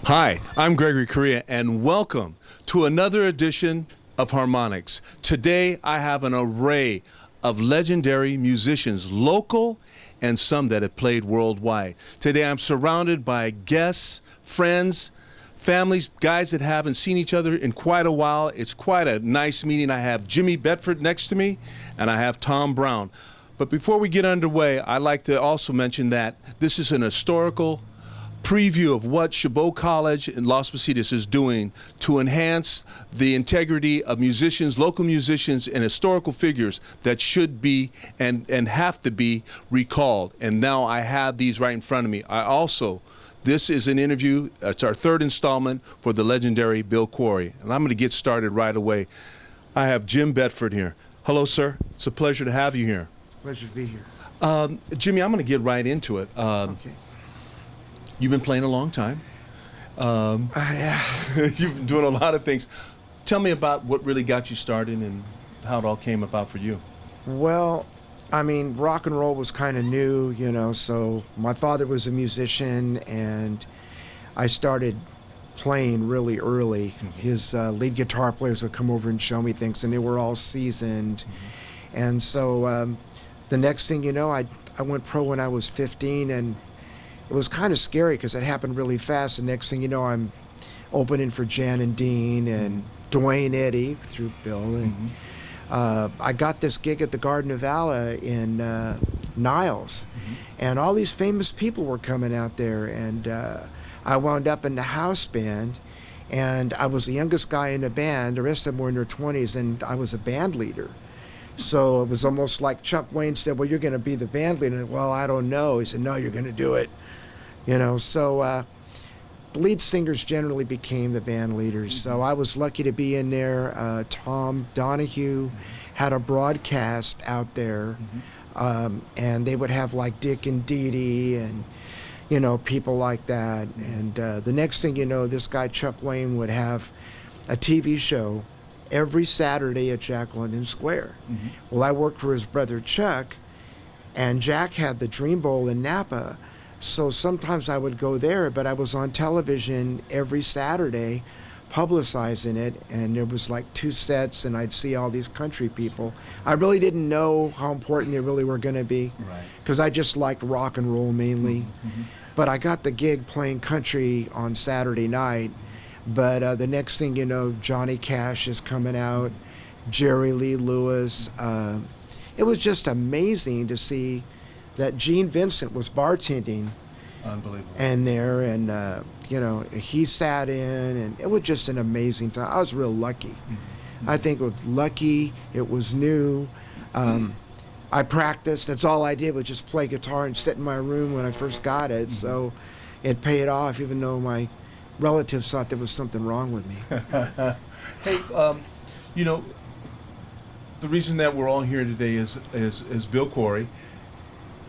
Hi, I'm Gregory Correa, and welcome to another edition of Harmonics. Today, I have an array of legendary musicians, local and some that have played worldwide. Today, I'm surrounded by guests, friends, families, guys that haven't seen each other in quite a while. It's quite a nice meeting. I have Jimmy Bedford next to me, and I have Tom Brown. But before we get underway, I'd like to also mention that this is an historical preview of what Chabot College in Las Positas is doing to enhance the integrity of musicians, local musicians, and historical figures that should be and have to be recalled. And now I have these right in front of me. This is an interview, it's our third installment for the legendary Bill Quarry. And I'm going to get started right away. I have Jim Bedford here. Hello, sir. It's a pleasure to have you here. It's a pleasure to be here. Jimmy, I'm going to get right into it. Okay. You've been playing a long time. Yeah. You've been doing a lot of things. Tell me about what really got you started and how it all came about for you. Well, I mean, rock and roll was kind of new, you know, so my father was a musician, and I started playing really early. His lead guitar players would come over and show me things, and they were all seasoned. Mm-hmm. And so the next thing you know, I went pro when I was 15, and it was kind of scary because it happened really fast. The next thing you know, I'm opening for Jan and Dean and Dwayne Eddy through Bill. And I got this gig at the Garden of Allah in Niles. And all these famous people were coming out there. And I wound up in the house band. And I was the youngest guy in the band. The rest of them were in their 20s. And I was a band leader. So it was almost like Chuck Wayne said, well, you're going to be the band leader. And, well, I don't know. He said, no, you're going to do it. You know, so the lead singers generally became the band leaders. So I was lucky to be in there. Tom Donahue had a broadcast out there, and they would have like Dick and Dee Dee and, you know, people like that. And the next thing you know, this guy Chuck Wayne would have a TV show every Saturday at Jack London Square. Well, I worked for his brother Chuck, and Jack had the Dream Bowl in Napa. So sometimes I would go there, but I was on television every Saturday publicizing it, and there was like 2 sets, and I'd see all these country people. I really didn't know how important they really were going to be, because I just liked rock and roll mainly. But I got the gig playing country on Saturday night, but the next thing you know, Johnny Cash is coming out, Jerry Lee Lewis. It was just amazing to see that Gene Vincent was bartending. Unbelievable. And there, and you know, he sat in, and it was just an amazing time. I was real lucky. I think it was lucky. It was new. I practiced. That's all I did was just play guitar and sit in my room when I first got it. So it paid off, even though my relatives thought there was something wrong with me. Hey, you know, the reason that we're all here today is Bill Quarry.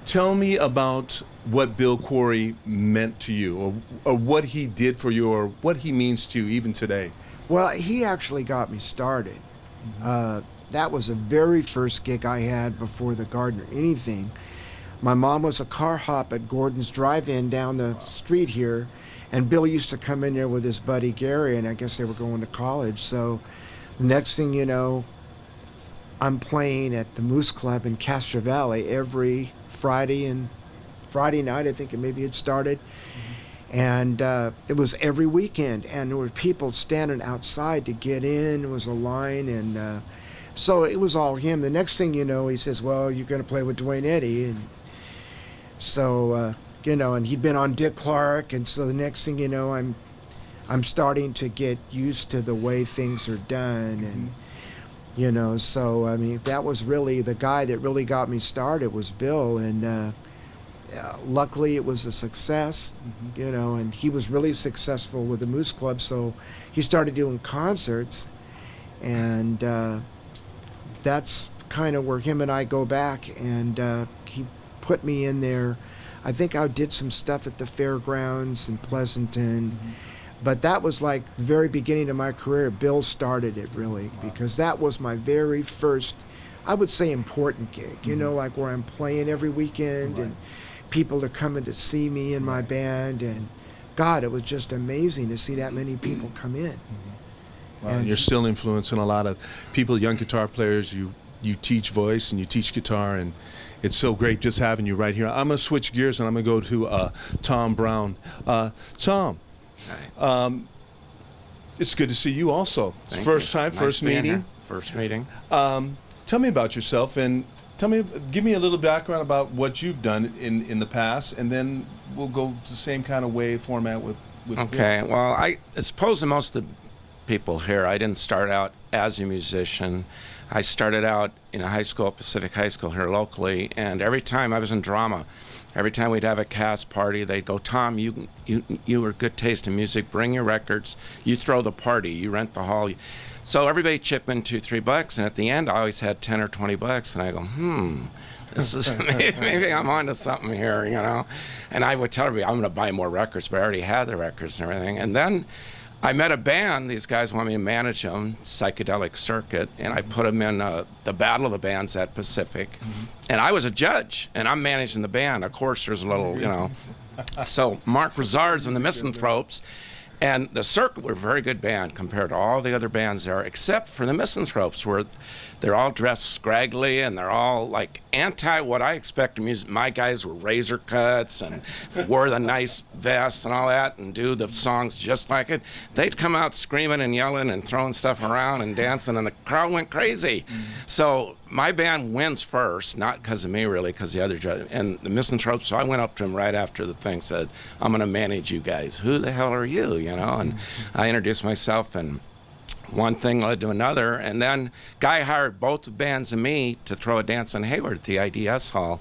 Tell me about what Bill Quarry meant to you, or what he did for you, or what he means to you even today. Well, he actually got me started. That was the very first gig I had before the Garden or anything. My mom was a car hop at Gordon's Drive-In down the street here, and Bill used to come in there with his buddy Gary, and I guess they were going to college. So the next thing you know, I'm playing at the Moose Club in Castro Valley every Friday night, I think maybe it started. And it was every weekend, and there were people standing outside to get in. There was a line, and so it was all him. The next thing you know, he says, well, you're going to play with Dwayne Eddy. And so, you know, and he'd been on Dick Clark, and so the next thing you know, I'm starting to get used to the way things are done. And you know, so I mean, that was really the guy that really got me started was Bill, and luckily it was a success, you know, and he was really successful with the Moose Club, so he started doing concerts, and that's kind of where him and I go back, and he put me in there. I think I did some stuff at the fairgrounds in Pleasanton. But that was like the very beginning of my career. Bill started it, really, because that was my very first, I would say, important gig, you know, like where I'm playing every weekend, and people are coming to see me in my band, and God, it was just amazing to see that many people come in. And you're still influencing a lot of people, young guitar players. You teach voice and you teach guitar, and it's so great just having you right here. I'm going to switch gears and I'm going to go to Tom Brown. Tom, it's good to see you also. It's first time, first meeting. First meeting. Tell me about yourself and give me a little background about what you've done in the past, and then we'll go the same kind of format with Okay, well, I suppose the most of the people here, I didn't start out as a musician. I started out in a high school, Pacific High School here locally, and every time I was in drama, every time we'd have a cast party, they'd go, Tom, you were good taste in music, bring your records, you throw the party, you rent the hall. So everybody chip in $2-3, and at the end I always had 10 or 20 bucks, and I go, this is maybe I'm onto something here, you know. And I would tell everybody I'm going to buy more records, but I already had the records and everything. And then I met a band. These guys wanted me to manage them, Psychedelic Circuit, and I put them in the Battle of the Bands at Pacific. And I was a judge, and I'm managing the band. Of course, there's a little, you know. So Mark Razar's and the Misanthropes and the Circuit were a very good band compared to all the other bands there, except for the Misanthropes, where they're all dressed scraggly and they're all like anti what I expect of music. My guys were razor cuts and wore the nice vests and all that and do the songs just like it. They'd come out screaming and yelling and throwing stuff around and dancing, and the crowd went crazy. So my band wins first, not because of me really, because the other judge and the Misanthropes. So I went up to him right after the thing, said, I'm going to manage you guys. Who the hell are you, you know? And I introduced myself, and one thing led to another, and then guy hired both bands and me to throw a dance in Hayward at the IDS Hall,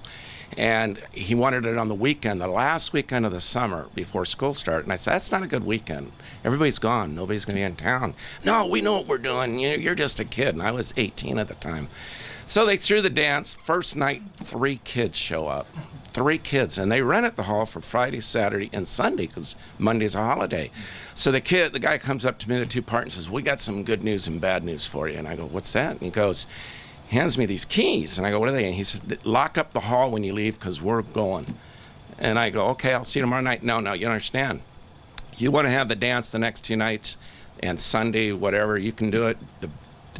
and he wanted it on the weekend, the last weekend of the summer before school started. And I said, that's not a good weekend. Everybody's gone. Nobody's going to be in town. No, we know what we're doing. You're just a kid. And I was 18 at the time. So they threw the dance. First night, 3 kids show up. 3 kids, and they rented the hall for Friday, Saturday, and Sunday because Monday's a holiday. So the guy comes up to me, the 2 partners, and says, we got some good news and bad news for you. And I go, what's that? And he goes, hands me these keys. And I go, what are they? And he said, lock up the hall when you leave because we're going. And I go, okay, I'll see you tomorrow night. No, you don't understand. You want to have the dance the next 2 nights, and Sunday, whatever, you can do it. The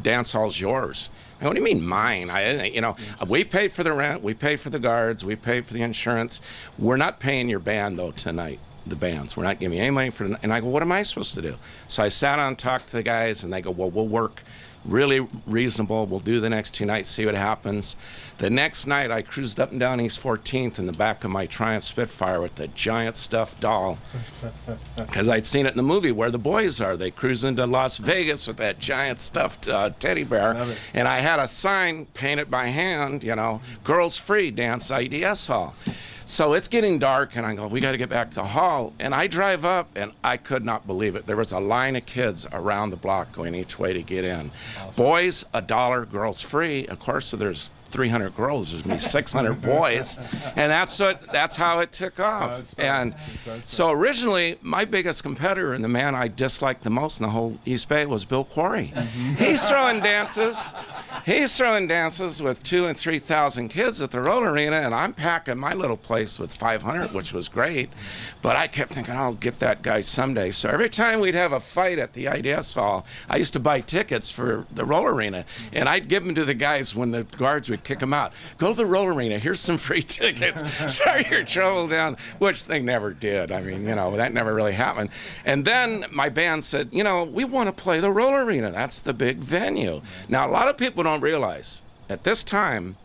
dance hall's yours. What do you mean mine? We paid for the rent, we paid for the guards, we paid for the insurance. We're not paying your band though tonight, the bands. We're not giving you any money for it. And I go, what am I supposed to do? So I sat down and talked to the guys, and they go, well, we'll work really reasonable. We'll do the next 2 nights, see what happens. The next night, I cruised up and down East 14th in the back of my Triumph Spitfire with the giant stuffed doll, because I'd seen it in the movie Where the Boys Are. They cruise into Las Vegas with that giant stuffed teddy bear, and I had a sign painted by hand, you know, girls free, dance IDS Hall. So it's getting dark, and I go, we got to get back to the hall. And I drive up, and I could not believe it. There was a line of kids around the block going each way to get in. Awesome. Boys, $1, girls free. Of course, so there's 300 girls, there's going to be 600 boys. And that's how it took off. So originally, my biggest competitor and the man I disliked the most in the whole East Bay was Bill Quarry. He's throwing dances. He's throwing dances with 2,000 and 3,000 kids at the roller arena, and I'm packing my little place with 500, which was great. But I kept thinking, I'll get that guy someday. So every time we'd have a fight at the IDS Hall, I used to buy tickets for the roller arena, and I'd give them to the guys when the guards would kick them out. Go to the roller arena. Here's some free tickets. Start your trouble down, which they never did. I mean, that never really happened. And then my band said, we want to play the roller arena. That's the big venue. Now, a lot of people don't realize at this time,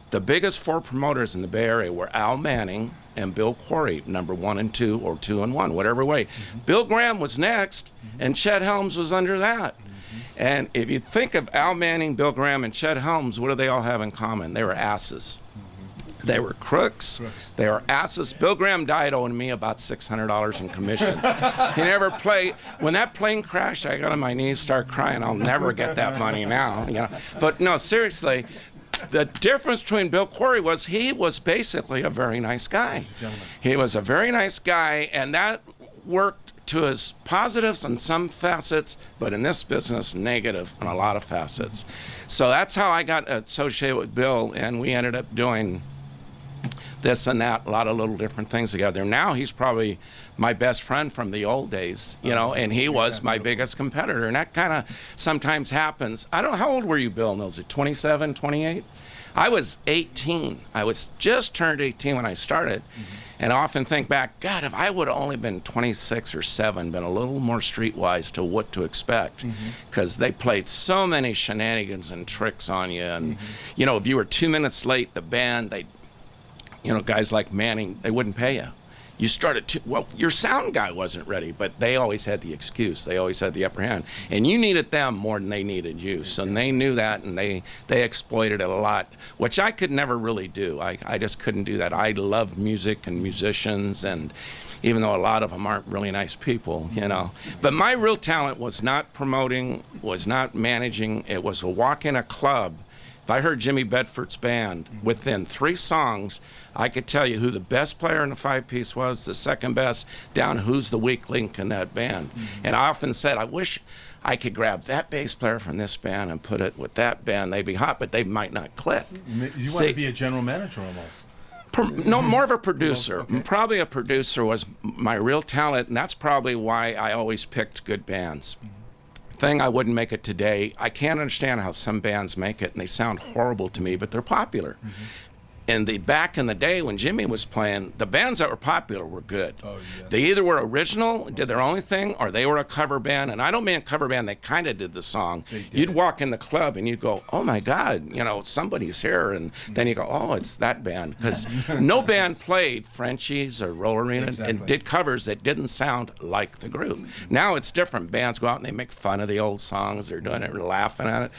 the biggest 4 promoters in the Bay Area were Al Manning and Bill Quarry, number 1 and 2, or 2 and 1, whatever way. Bill Graham was next, and Chet Helms was under that. And if you think of Al Manning, Bill Graham, and Chet Helms, what do they all have in common? They were asses. They were crooks. They were asses. Bill Graham died owing me about $600 in commissions. He never played. When that plane crashed, I got on my knees, started crying. I'll never get that money now. But no, seriously, the difference between Bill Quarry was he was basically a very nice guy. He was a very nice guy, and that worked to his positives in some facets, but in this business, negative in a lot of facets. So that's how I got associated with Bill, and we ended up doing this and that, a lot of little different things together. Now he's probably my best friend from the old days, you know, and he was my biggest competitor. And that kind of sometimes happens. I don't know, how old were you, Bill Mills? 27, 28? I was 18. I was just turned 18 when I started. And I often think back, God, if I would have only been 26 or 7, been a little more streetwise to what to expect, because they played so many shenanigans and tricks on you. And, you know, if you were 2 minutes late, the band, they, you know, guys like Manning, they wouldn't pay you. You started well, your sound guy wasn't ready, but they always had the excuse. They always had the upper hand. And you needed them more than they needed you. So they knew that, and they exploited it a lot, which I could never really do. I just couldn't do that. I love music and musicians, and even though a lot of them aren't really nice people, you know. But my real talent was not promoting, was not managing. It was a walk in a club. If I heard Jimmy Bedford's band, within 3 songs, I could tell you who the best player in the 5-piece was, the second best, down who's the weak link in that band. And I often said, I wish I could grab that bass player from this band and put it with that band. They'd be hot, but they might not click. You want to be a general manager almost. No, more of a producer. Okay. Probably a producer was my real talent, and that's probably why I always picked good bands. Thing I wouldn't make it today. I can't understand how some bands make it, and they sound horrible to me, but they're popular. And back in the day when Jimmy was playing, the bands that were popular were good. Oh, yes. They either were original, did their own thing, or they were a cover band. And I don't mean a cover band, they kind of did the song. You'd walk in the club and you'd go, oh my God, you know, somebody's here. And then you go, oh, it's that band. Because no band played Frenchies or Roll Arena and did covers that didn't sound like the group. Now it's different. Bands go out and they make fun of the old songs. They're doing it, laughing at it.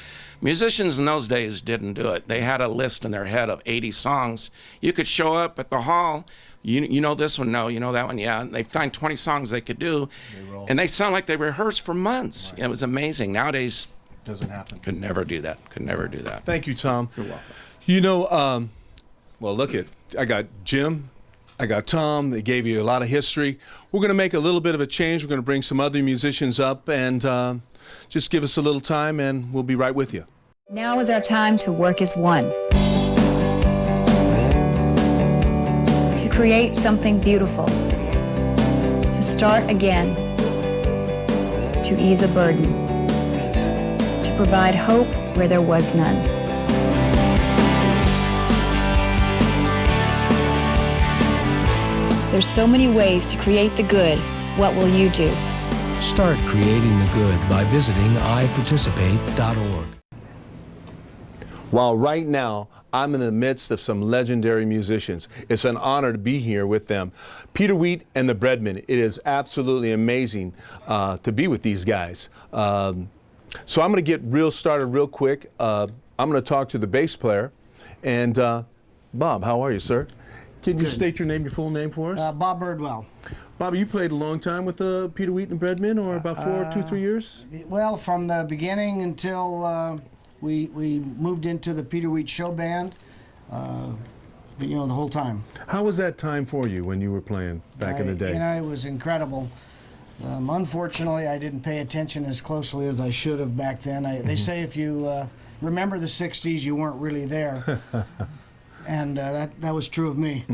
Musicians in those days didn't do it. They had a list in their head of 80 songs. You could show up at the hall, you know this one, no, you know that one, yeah. And they find 20 songs they could do, and they sound like they rehearsed for months. Right. It was amazing. Nowadays, doesn't happen. Could never do that. Could never do that. Thank you, Tom. You're welcome. You know, well, look at, I got Jim, I got Tom. They gave you a lot of history. We're going to make a little bit of a change. We're going to bring some other musicians up, and just give us a little time, and we'll be right with you. Now is our time to work as one. To create something beautiful. To start again. To ease a burden. To provide hope where there was none. There's so many ways to create the good. What will you do? Start creating the good by visiting iparticipate.org. While right now, I'm in the midst of some legendary musicians. It's an honor to be here with them. Peter Wheat and the Breadmen. It is absolutely amazing to be with these guys. So I'm going to get started real quick. I'm going to talk to the bass player. And Bob, how are you, sir? Can you state your name, your full name for us? Bob Birdwell. Bobby, you played a long time with Peter Wheat and Breadmen, or about 2-3 years? Well, from the beginning until we moved into the Peter Wheat show band, you know, the whole time. How was that time for you when you were playing back in the day? You know, it was incredible. Unfortunately, I didn't pay attention as closely as I should have back then. They say if you remember the 60s, you weren't really there. And that was true of me.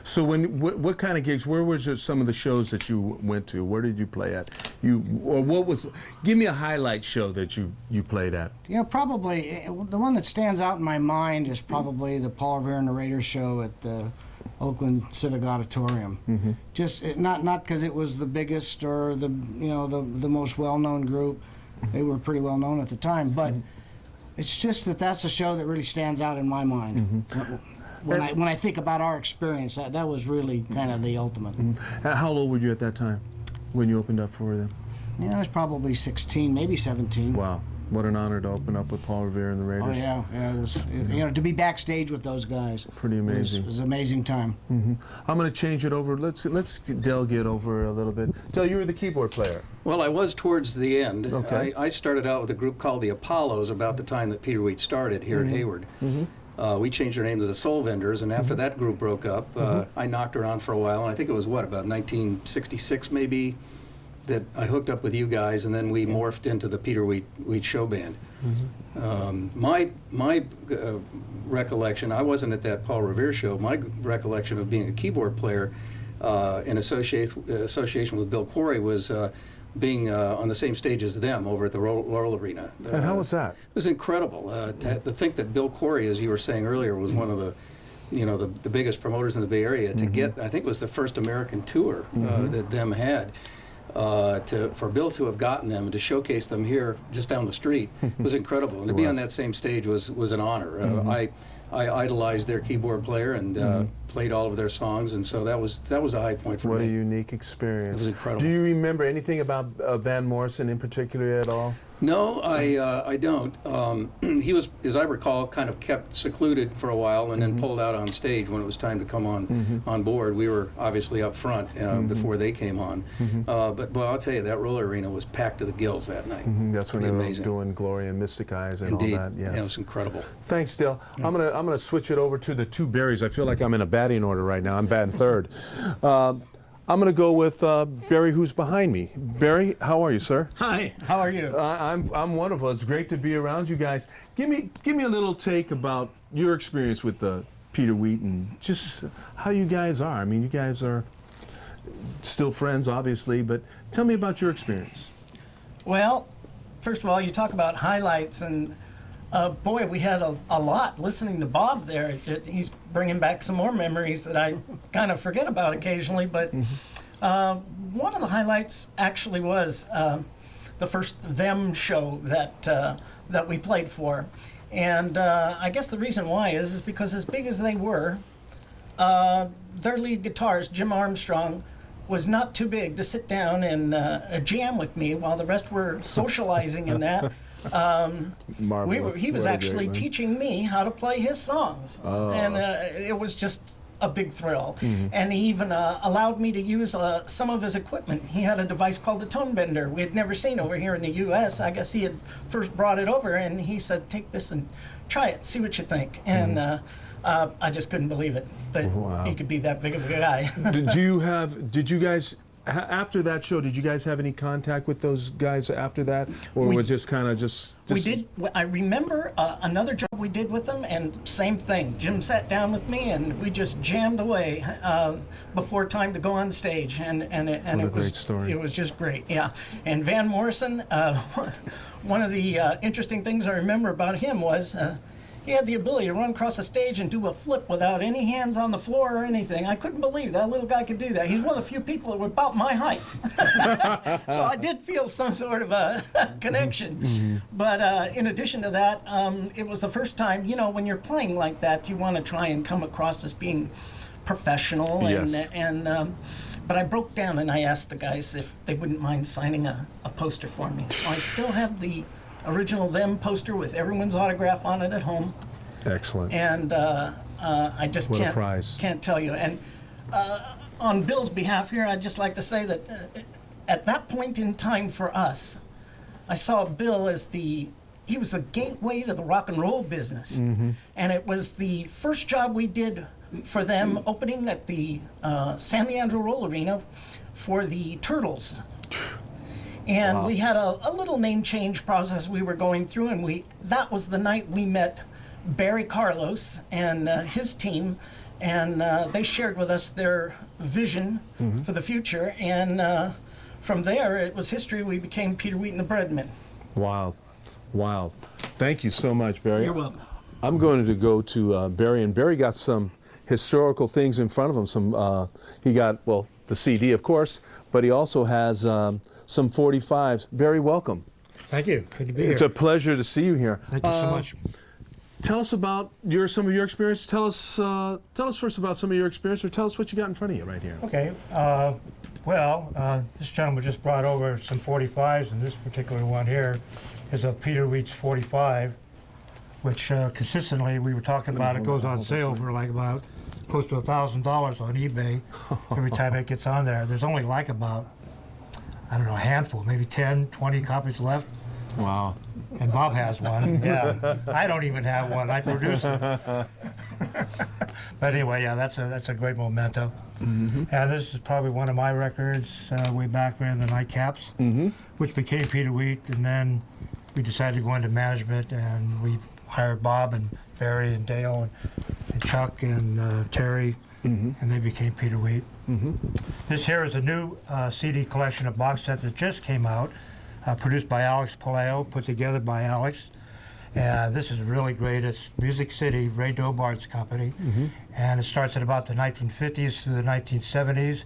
So what kind of gigs, where was some of the shows that you went to? Where did you play at? Give me a highlight show that you played at. You know, probably the one that stands out in my mind is probably the Paul Revere and the Raiders show at the Oakland Civic Auditorium. Just not because it was the biggest or the most well-known group. They were pretty well known at the time, but it's just that's a show that really stands out in my mind. When I think about our experience, that was really kind of the ultimate. How old were you at that time when you opened up for them? Yeah, I was probably 16, maybe 17. Wow, what an honor to open up with Paul Revere and the Raiders. Oh yeah, it was. You know, to be backstage with those guys. Pretty amazing. It was an amazing time. I'm going to change it over. Let's delegate over a little bit. Del, you were the keyboard player. Well, I was towards the end. Okay. I started out with a group called the Apollos about the time that Peter Wheat started here at Hayward. We changed our name to the Soul Vendors, and after that group broke up, I knocked around for a while, and I think it was, about 1966 maybe, that I hooked up with you guys, and then we morphed into the Peter Wheat Show Band. My recollection, I wasn't at that Paul Revere show. My recollection of being a keyboard player in association with Bill Quarry was being on the same stage as them over at the Laurel Arena. And how was that? It was incredible. To think that Bill Quarry, as you were saying earlier, was one of the the biggest promoters in the Bay Area to get, I think it was the first American tour that them had. For Bill to have gotten them and to showcase them here just down the street was incredible. And to be on that same stage was an honor. I idolized their keyboard player and played all of their songs, and so that was a high point for me. What a unique experience. It was incredible. Do you remember anything about Van Morrison in particular at all? No, I don't. He was, as I recall, kind of kept secluded for a while and then pulled out on stage when it was time to come on board. We were obviously up front before they came on. But I'll tell you, that roller arena was packed to the gills that night. That's when they were doing Glory and Mystic Eyes and Indeed. all that. Yes. Yeah, it was incredible. Thanks, Dale. I'm gonna switch it over to the two Barrys. I feel like I'm in a batting order right now. I'm batting third. I'm going to go with Barry, who's behind me. Barry, how are you, sir? Hi, how are you? I'm wonderful. It's great to be around you guys. Give me a little take about your experience with Peter Wheat and just how you guys are. I mean, you guys are still friends, obviously, but tell me about your experience. Well, first of all, you talk about highlights, and boy, we had a lot listening to Bob there. He's bringing back some more memories that I kind of forget about occasionally, but one of the highlights actually was the first Them show that we played for. And I guess the reason why is because as big as they were, their lead guitarist, Jim Armstrong, was not too big to sit down and jam with me while the rest were socializing in that. He was actually teaching me how to play his songs, and it was just a big thrill. And he even allowed me to use some of his equipment. He had a device called the tone bender we had never seen over here in the U.S. I guess he had first brought it over, and he said, "Take this and try it, see what you think." And I just couldn't believe it that he could be that big of a guy. Did you guys? After that show, did you guys have any contact with those guys after that, or was just kind of just? We did. I remember another job we did with them, and same thing. Jim sat down with me, and we just jammed away before time to go on stage, and it was great story. It was just great. Yeah. And Van Morrison, one of the interesting things I remember about him was. He had the ability to run across the stage and do a flip without any hands on the floor or anything. I couldn't believe that little guy could do that. He's one of the few people that were about my height. So I did feel some sort of a connection. But in addition to that, it was the first time, when you're playing like that, you want to try and come across as being professional. Yes. But I broke down and I asked the guys if they wouldn't mind signing a poster for me. So I still have the original Them poster with everyone's autograph on it at home. Excellent. And I just can't tell you. And on Bill's behalf here, I'd just like to say that at that point in time for us, I saw Bill as he was the gateway to the rock and roll business. And it was the first job we did for them, opening at the San Leandro Roll Arena for the Turtles. And we had a little name change process we were going through, and that was the night we met Barry Carlos and his team, and they shared with us their vision for the future, and from there it was history. We became Peter Wheat and the Breadmen. Wild. Thank you so much, Barry. You're welcome. I'm going to go to Barry, and Barry got some historical things in front of him. He got, the CD, of course, but he also has some 45s. Barry, welcome. Thank you. Good to be here. It's a pleasure to see you here. Thank you so much. Tell us about some of your experience. Tell us first about some of your experience, or tell us what you got in front of you right here. Okay. This gentleman just brought over some 45s, and this particular one here is a Peter Wheat's 45, which consistently we were talking about. It goes on sale for like about close to $1,000 on eBay every time it gets on there. There's only like about, I don't know, a handful, maybe 10, 20 copies left. Wow. And Bob has one. Yeah. I don't even have one. I produced it. But anyway, yeah, that's a great memento. And this is probably one of my records way back when the Nightcaps, which became Peter Wheat. And then we decided to go into management, and we hired Bob and Barry and Dale and Chuck and Terry, and they became Peter Wheat. This here is a new CD collection, a box set that just came out, produced by Alex Paleo, put together by Alex. And this is really great. It's Music City, Ray Dobart's company. And it starts at about the 1950s through the 1970s.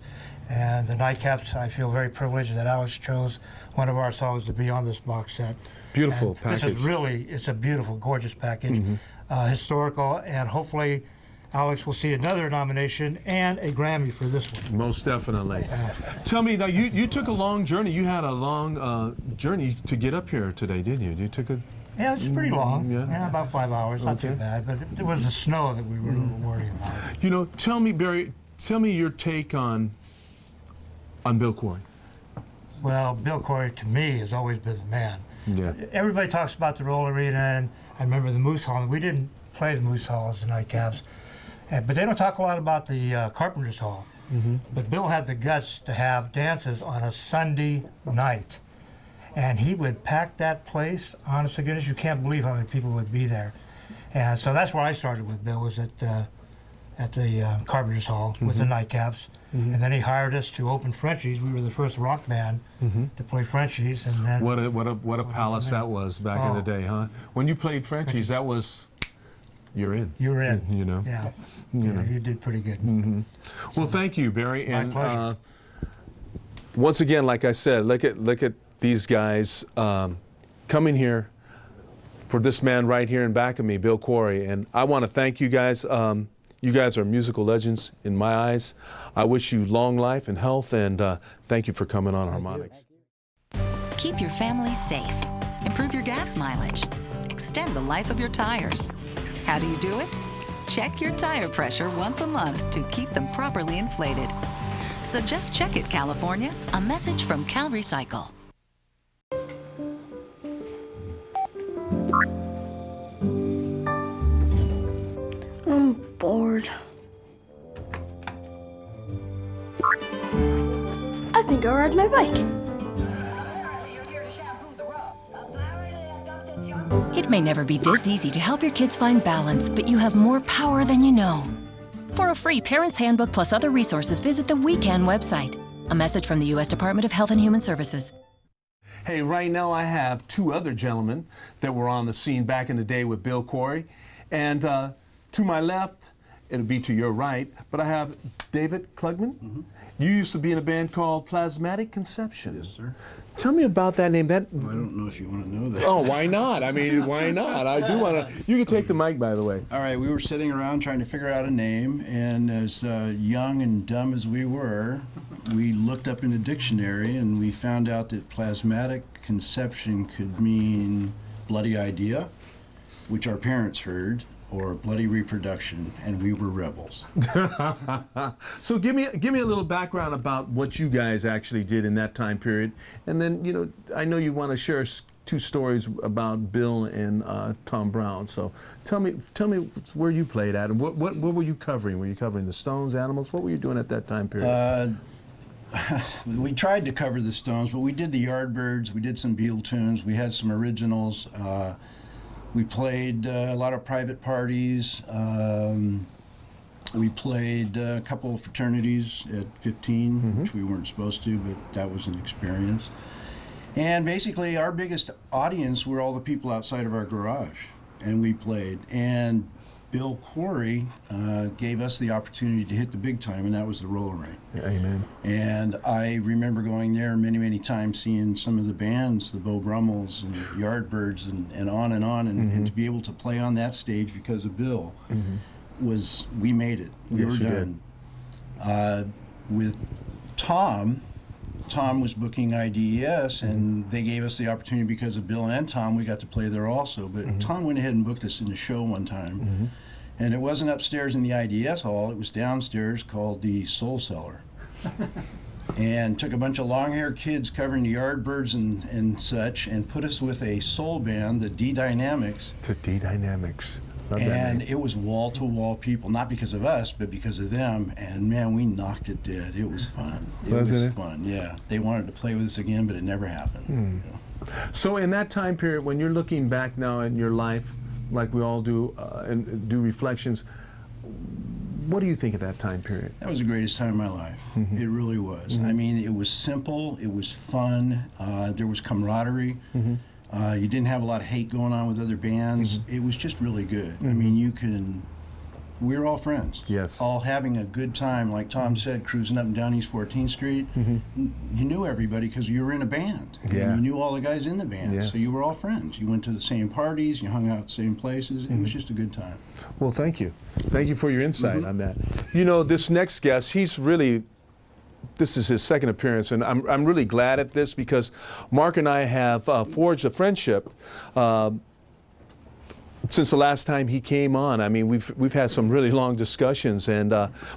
And the Nightcaps, I feel very privileged that Alex chose one of our songs to be on this box set. Beautiful And package. this is really, it's a beautiful, gorgeous package. Historical, and hopefully Alex will see another nomination and a Grammy for this one. Most definitely. Tell me, now you took a long journey. You had a long journey to get up here today, didn't you? You took a... Yeah, it's pretty long. Yeah. About 5 hours, not too bad. But it was the snow that we were a little worried about. You know, tell me, Barry, tell me your take on Bill Quarry. Well, Bill Correa, to me, has always been the man. Yeah. Everybody talks about the Roll Arena, and I remember the Moose Hall. And we didn't play the Moose Hall as the Nightcaps, but they don't talk a lot about the Carpenter's Hall. But Bill had the guts to have dances on a Sunday night. And he would pack that place, honest to goodness, you can't believe how many people would be there. And so that's where I started with Bill, was at the Carpenter's Hall with the Nightcaps. And then he hired us to open Frenchies. We were the first rock band to play Frenchies. And then What a palace that was back in the day, huh? When you played Frenchies, that was, you're in. You're in. You know. Yeah. You did pretty good. Well, thank you, Barry. My pleasure. Once again, like I said, look at these guys coming here for this man right here in back of me, Bill Quarry. And I want to thank you guys. You guys are musical legends in my eyes. I wish you long life and health, and thank you for coming on Harmonics. Keep your family safe. Improve your gas mileage. Extend the life of your tires. How do you do it? Check your tire pressure once a month to keep them properly inflated. So just check it, California. A message from Cal Recycle. I'm bored. I think I'll ride my bike. It may never be this easy to help your kids find balance, but you have more power than you know. For a free Parent's Handbook plus other resources, visit the WeCan website. A message from the U.S. Department of Health and Human Services. Hey, right now I have two other gentlemen that were on the scene back in the day with Bill Quarry. And to my left, it'll be to your right, but I have David Klugman. You used to be in a band called Plasmatic Conception. Yes, sir. Tell me about that name. Well, I don't know if you want to know that. Oh, why not? I mean, why not? I do want to. You can take the mic, by the way. All right, we were sitting around trying to figure out a name, and as young and dumb as we were, we looked up in the dictionary, and we found out that plasmatic conception could mean bloody idea, which our parents heard, or bloody reproduction, and we were rebels. So give me a little background about what you guys actually did in that time period, and then I know you want to share two stories about Bill and Tom Brown. So tell me where you played at, and what were you covering? Were you covering the Stones, Animals? What were you doing at that time period? We tried to cover the Stones, but we did the Yardbirds. We did some Beatle tunes. We had some originals. We played a lot of private parties. We played a couple of fraternities at 15, which we weren't supposed to, but that was an experience. And basically, our biggest audience were all the people outside of our garage, and we played. And Bill Quarry gave us the opportunity to hit the big time, and that was the roller rink. Amen. And I remember going there many, many times, seeing some of the bands, the Beau Brummels and the Yardbirds, and on, and to be able to play on that stage because of Bill we made it. We were done. With Tom was booking IDES, and they gave us the opportunity because of Bill and Tom. We got to play there also, but Tom went ahead and booked us in the show one time. And it wasn't upstairs in the IDS hall, it was downstairs, called the Soul Cellar. And took a bunch of long-haired kids covering the Yardbirds and such, and put us with a soul band, the D-Dynamics. The D-Dynamics. Love that And name. it was wall-to-wall people, not because of us, but because of them. And man, we knocked it dead. It was fun. It Wasn't was it? fun, yeah. They wanted to play with us again, but it never happened. You know. So in that time period, when you're looking back now in your life, like we all do, and do reflections, what do you think of that time period? That was the greatest time of my life. It really was. I mean, it was simple. It was fun. There was camaraderie. You didn't have a lot of hate going on with other bands. It was just really good. I mean, we were all friends. Yes. All having a good time, like Tom said, cruising up and down East 14th Street. You knew everybody because you were in a band. Yeah. And you knew all the guys in the band. Yes. So you were all friends. You went to the same parties. You hung out at the same places. It was just a good time. Well, thank you. Thank you for your insight on that. You know, this next guest, this is his second appearance, and I'm really glad at this because Mark and I have forged a friendship since the last time he came on. I mean, we've had some really long discussions, and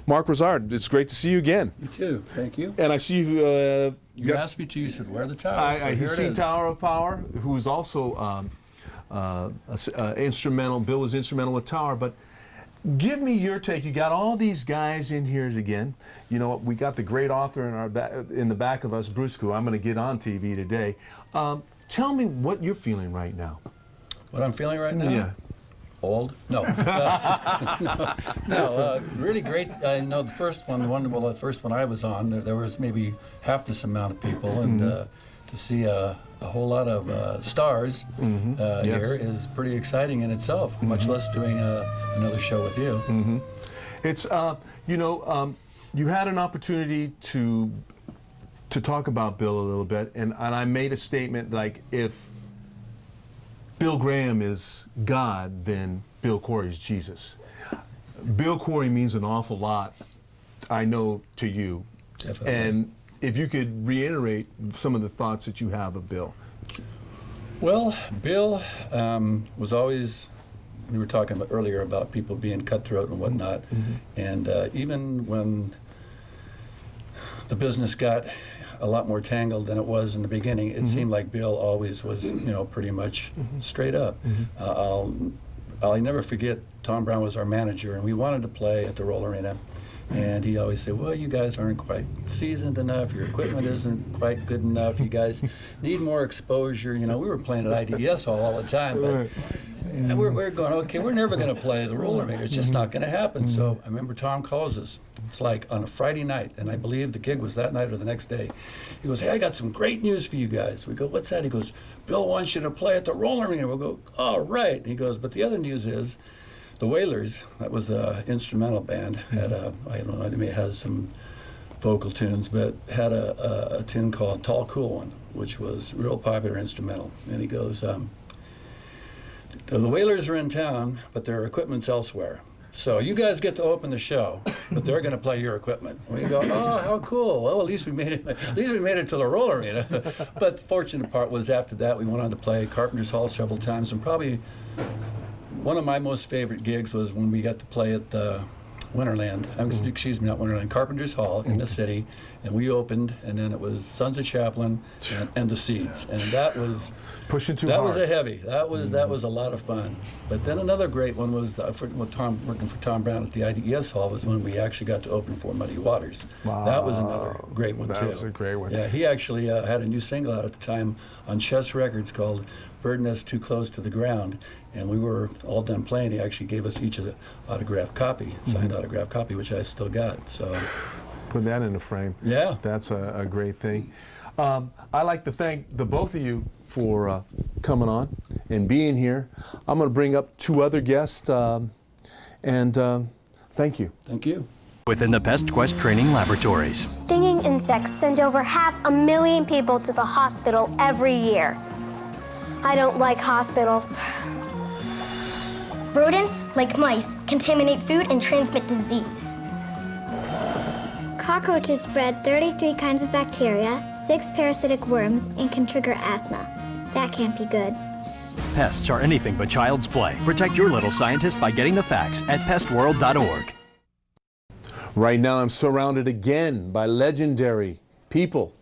Mark Rosard, it's great to see you again. You too. Thank you. And I see you. You asked me to. You said, "Where are the towers?" I see Tower of Power, who is also instrumental. Bill was instrumental with Tower, but give me your take. You got all these guys in here again. You know, we got the great author in the back of us, Bruce, who I'm going to get on TV today. Tell me what you're feeling right now. What I'm feeling right now? Yeah. Old? No. No. Really great. I know the first one. The first one I was on, there was maybe half this amount of people, and to see a whole lot of stars here is pretty exciting in itself. Much less doing another show with you. It's you had an opportunity to talk about Bill a little bit, and I made a statement like, if Bill Graham is God, then Bill Quarry is Jesus. Bill Quarry means an awful lot, I know, to you. Definitely. And if you could reiterate some of the thoughts that you have of Bill. Well, Bill was always, we were talking about earlier about people being cutthroat and whatnot, and even when the business got a lot more tangled than it was in the beginning, it seemed like Bill always was, pretty much straight up. I'll never forget, Tom Brown was our manager, and we wanted to play at the Roll Arena. And he always said, well, you guys aren't quite seasoned enough, your equipment isn't quite good enough, you guys need more exposure. We were playing at IDS all the time, but we're going, okay, we're never going to play the Roll Arena, it's just not going to happen. So I remember Tom calls us, it's like on a Friday night, and I believe the gig was that night or the next day. He goes, hey, I got some great news for you guys. We go, what's that? He goes, Bill wants you to play at the Roll Arena. We'll go, all right. And he goes, but the other news is, the Wailers, that was the instrumental band, had I don't know, they may have some vocal tunes, but had a tune called Tall Cool One, which was real popular instrumental. And he goes, the Wailers are in town, but their equipment's elsewhere. So you guys get to open the show, but they're going to play your equipment. And we go, oh, how cool! Well, at least we made it. At least we made it to the Roll Arena. But the fortunate part was after that we went on to play Carpenter's Hall several times, and probably one of my most favorite gigs was when we got to play at the Winterland, excuse me, not Winterland, Carpenter's Hall in the city, and we opened, and then it was Sons of Chaplin and the Seeds, and that was pushing too hard. That was a heavy. That was a lot of fun. But then another great one was working for Tom Brown at the IDS Hall was when we actually got to open for Muddy Waters. Wow. That was another great one too. That was a great one. Yeah, he actually had a new single out at the time on Chess Records called Bird Nest Too Close to the Ground, and we were all done playing. He actually gave us each an autographed copy, signed autographed copy, which I still got. So put that in the frame. Yeah, that's a great thing. I'd like to thank the both of you for coming on and being here. I'm going to bring up two other guests, and thank you. Thank you. Within the Pest Quest Training Laboratories. Stinging insects send over 500,000 people to the hospital every year. I don't like hospitals. Rodents, like mice, contaminate food and transmit disease. Cockroaches spread 33 kinds of bacteria, 6 parasitic worms, and can trigger asthma. That can't be good. Pests are anything but child's play. Protect your little scientist by getting the facts at pestworld.org. Right now I'm surrounded again by legendary people.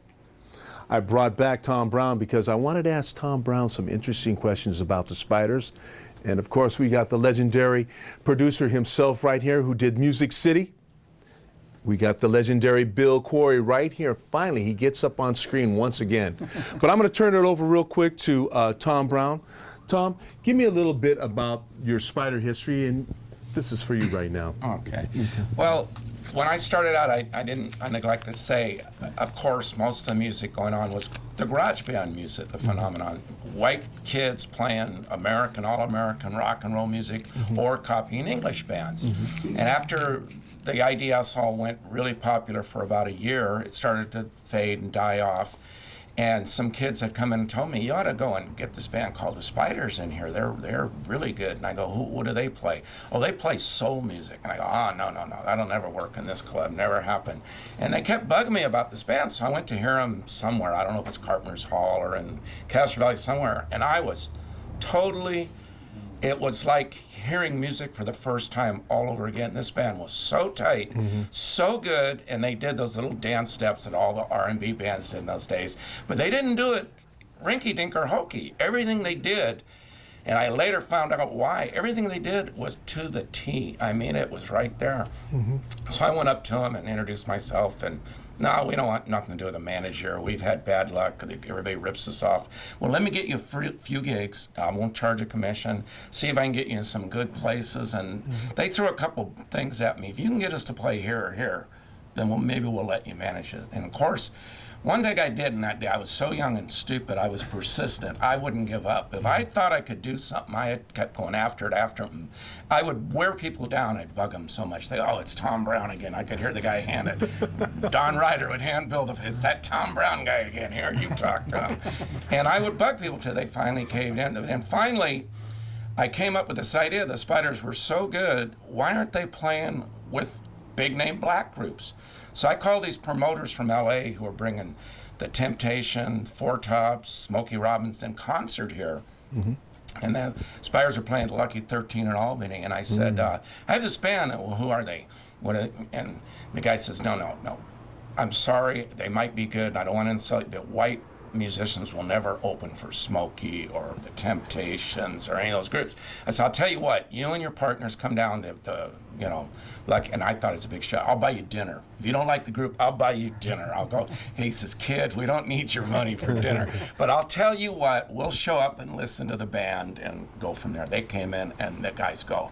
I brought back Tom Brown because I wanted to ask Tom Brown some interesting questions about the Spiders And of course, we got the legendary producer himself right here who did Music City. We got the legendary Bill Quarry right here. Finally, he gets up on screen once again. But I'm going to turn it over real quick to Tom Brown. Tom, give me a little bit about your Spider history, and this is for you right now. Okay. Well, when I started out, I neglect to say, of course, most of the music going on was the garage band music, the phenomenon. White kids playing American, all-American rock and roll music or copying English bands. And after the IDS Hall went really popular for about a year, it started to fade and die off. And some kids had come in and told me, you ought to go and get this band called the Spiders in here. They're really good. And I go, what do they play? Oh, they play soul music. And I go, oh, no, that'll never work in this club, never happened. And they kept bugging me about this band, so I went to hear them somewhere. I don't know if it's Carpenter's Hall or in Castro Valley somewhere. And I was totally, it was like hearing music for the first time all over again. This band was so tight, so good, and they did those little dance steps that all the R&B bands did in those days. But they didn't do it rinky-dink or hokey. Everything they did, and I later found out why, everything they did was to the T. I mean, it was right there. So I went up to them and introduced myself, and no, we don't want nothing to do with the manager. We've had bad luck. Everybody rips us off. Well, let me get you a few gigs. I won't charge a commission. See if I can get you in some good places. And they threw a couple things at me. If you can get us to play here or here, then maybe we'll let you manage it. And of course, one thing I did in that day, I was so young and stupid, I was persistent. I wouldn't give up. If I thought I could do something, I had kept going after them. I would wear people down. I'd bug them so much. They, oh, it's Tom Brown again. I could hear the guy hand it. Don Ryder would hand Bill it's that Tom Brown guy again. Here, you talk to him. And I would bug people till they finally caved in. And finally, I came up with this idea. The Spiders were so good, why aren't they playing with big-name black groups? So I called these promoters from LA who were bringing the Temptation, Four Tops, Smokey Robinson concert here. And the Spiders are playing Lucky 13 in Albany. And I said, I have this band. Well, who are they? And the guy says, no. I'm sorry, they might be good. I don't want to insult you, but white musicians will never open for Smokey or the Temptations or any of those groups. I said, I'll tell you what, you and your partners come down and I thought it's a big show. I'll buy you dinner. If you don't like the group, I'll buy you dinner. I'll go. He says, kid, we don't need your money for dinner. But I'll tell you what, we'll show up and listen to the band and go from there. They came in and the guys go,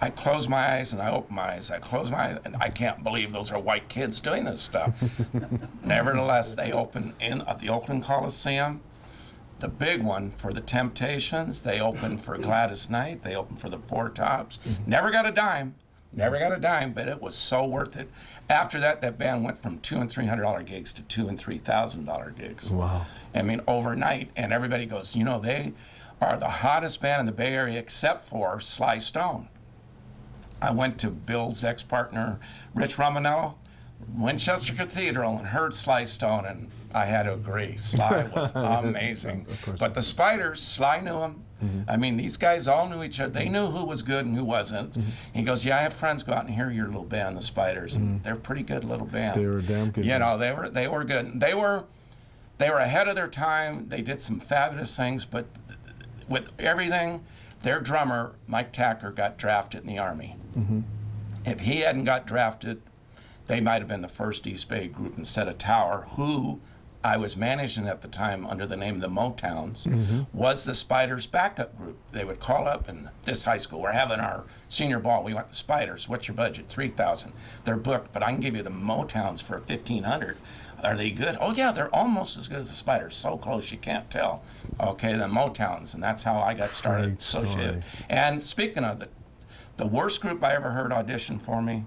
I close my eyes and I open my eyes. I close my eyes and I can't believe those are white kids doing this stuff. Nevertheless, they opened at the Oakland Coliseum, the big one for the Temptations. They opened for Gladys Knight. They opened for the Four Tops. Never got a dime, but it was so worth it. After that, that band went from $200 and $300 gigs to $2,000 and $3,000 gigs. Wow. I mean, overnight, and everybody goes, they are the hottest band in the Bay Area except for Sly Stone. I went to Bill's ex-partner, Rich Romanello, Winchester Cathedral, and heard Sly Stone, and I had to agree. Sly was amazing. But the Spiders, Sly knew him. I mean, these guys all knew each other. They knew who was good and who wasn't. He goes, yeah, I have friends go out and hear your little band, the Spiders, and they're a pretty good little band. They were a damn good. They were good. They were ahead of their time. They did some fabulous things, but with everything, their drummer, Mike Tacker, got drafted in the Army. If he hadn't got drafted, they might have been the first East Bay group instead of Tower, who I was managing at the time under the name of the Motowns, was the Spiders' backup group. They would call up in this high school, we're having our senior ball, we want the Spiders, what's your budget? $3,000. They're booked, but I can give you the Motowns for $1,500. Are they good? Oh yeah, they're almost as good as the Spiders. So close you can't tell. Okay, the Motowns, and that's how I got started associated. And speaking of the worst group I ever heard audition for me